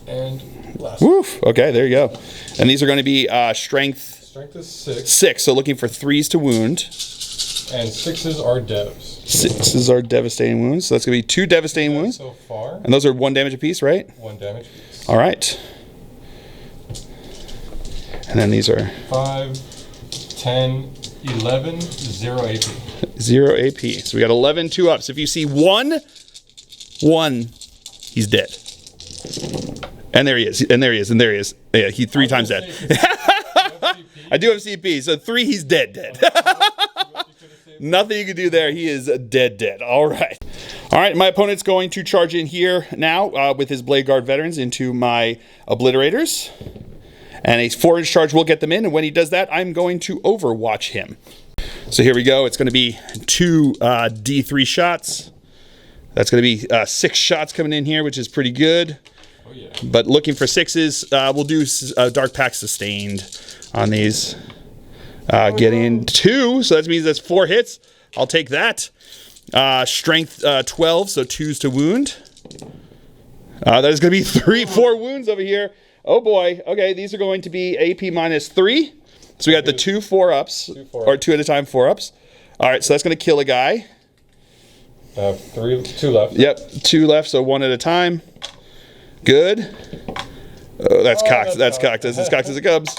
And last. Woof. Okay, there you go. And these are going to be strength Strength is 6. 6. So looking for 3s to wound. And 6s are devs. 6s are devastating wounds. So that's going to be 2 devastating wounds. So far. And those are 1 damage apiece, right? 1 damage piece. All right. And then these are 5, 10, 11, 0 AP. 0 AP. So we got 11 2-ups. If you see 1, he's dead. And there he is. And there he is. And there he is. Yeah, he 3 times dead. I do have CP. So 3, he's dead. Nothing you can do there. He is dead. All right. All right. My opponent's going to charge in here now with his Blade Guard veterans into my Obliterators. And a 4-inch charge will get them in. And when he does that, I'm going to Overwatch him. So here we go. It's going to be 2 D3 shots. That's going to be 6 shots coming in here, which is pretty good. Oh, yeah. But looking for 6s, we'll do Dark Pact Sustained on these. Getting 2, so that means that's 4 hits. I'll take that. Strength 12, so 2s to wound. That is going to be 4 wounds over here. Oh boy. Okay, these are going to be AP minus 3. So we got the 2 4-ups, or 2 at a time 4-ups. All right, so that's going to kill a guy. 2 left. Yep, 2 left, so 1 at a time. Good. Oh, that's cocked. That's cocked. That's as cocked as it comes.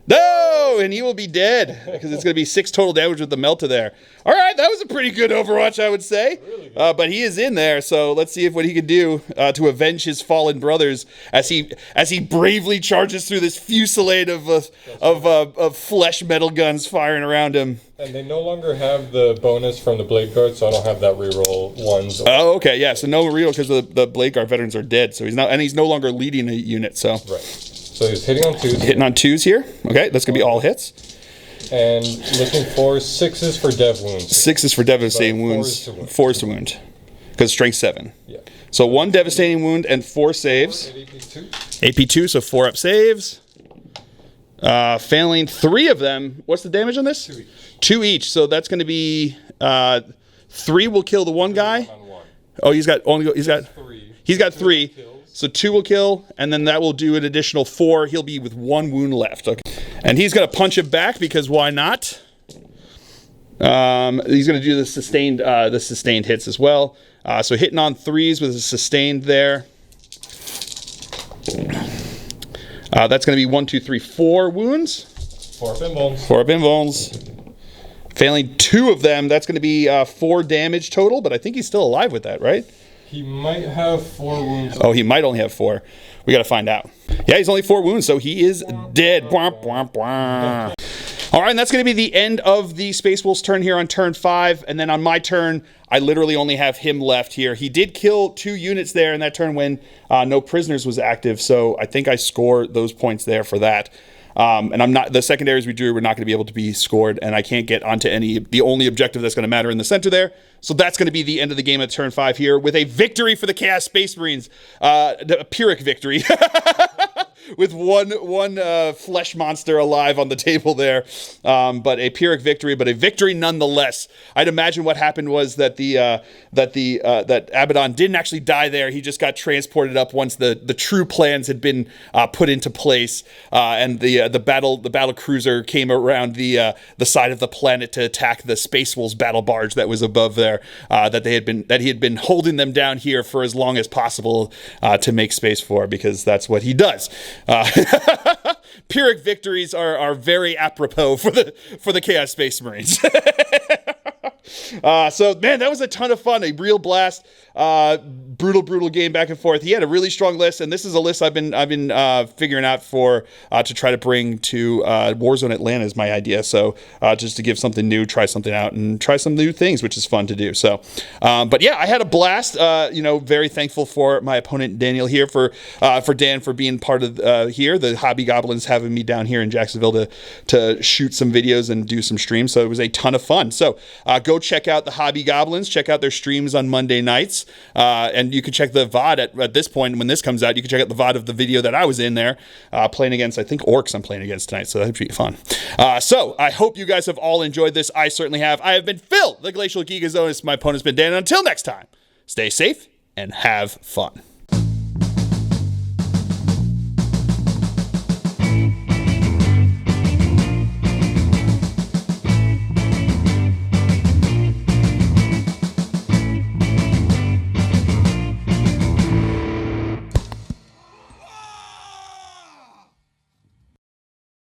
No, and he will be dead because it's going to be 6 total damage with the Melta there. All right, that was a pretty good Overwatch, I would say. Really good. But he is in there, so let's see what he can do to avenge his fallen brothers as he bravely charges through this fusillade of flesh metal guns firing around him. And they no longer have the bonus from the Blade Guard, so I don't have that reroll ones. Oh, okay, yeah. So no reroll because the Blade Guard veterans are dead. So he's no longer leading a unit. So right. So he's hitting on 2s. Hitting on 2s here. Okay, that's gonna be all hits. And looking for 6s for dev wounds. 6s for devastating wounds. 4s to wound. Because strength 7. Yeah. So 1 devastating wound and 4 saves. AP 2, so 4-up saves. Failing 3 of them. What's the damage on this? 2 each. 2 each. So that's going to be 3 will kill the one guy. Oh, he's got 3. He's got 3. So 2 will kill, and then that will do an additional 4. He'll be with 1 wound left. Okay. And he's going to punch him back because why not? He's going to do the sustained hits as well. So hitting on 3s with a sustained there. That's going to be 1, 2, 3, 4 wounds. 4 pin bones. 4 pin bones. Failing 2 of them, that's going to be 4 damage total, but I think he's still alive with that, right? He might have 4 wounds. Oh, he might only have 4. We got to find out. Yeah, he's only 4 wounds, so he is dead. Bwah, bwah, bwah. All right, and that's going to be the end of the Space Wolf's turn here on turn 5. And then on my turn, I literally only have him left here. He did kill 2 units there in that turn when no prisoners was active. So I think I score those points there for that. And I'm not, the secondaries we drew were not going to be able to be scored, and I can't get onto the only objective that's going to matter in the center there. So that's going to be the end of the game at turn 5 here with a victory for the Chaos Space Marines, a Pyrrhic victory. With one flesh monster alive on the table there, but a Pyrrhic victory, but a victory nonetheless. I'd imagine what happened was that that Abaddon didn't actually die there. He just got transported up once the true plans had been put into place, and the battle cruiser came around the side of the planet to attack the Space Wolves battle barge that was above there. That he had been holding them down here for as long as possible to make space for, because that's what he does. Pyrrhic victories are very apropos for the Chaos Space Marines. So man, that was a ton of fun. A real blast. Brutal game back and forth. He had a really strong list, and this is a list I've been figuring out for to try to bring to Warzone Atlanta is my idea. So just to give something new, try something out, and try some new things, which is fun to do. So, but yeah, I had a blast. Very thankful for my opponent Daniel here for Dan for being part of here. The Hobby Goblins having me down here in Jacksonville to shoot some videos and do some streams. So it was a ton of fun. So go check out the Hobby Goblins. Check out their streams on Monday nights. And you can check the VOD at this point when this comes out. You can check out the VOD of the video that I was in there playing against, I think, Orcs I'm playing against tonight. So that'd be fun. So I hope you guys have all enjoyed this. I certainly have. I have been Phil, the Glacial Geek. As always, my opponent's been Dan. And until next time, stay safe and have fun.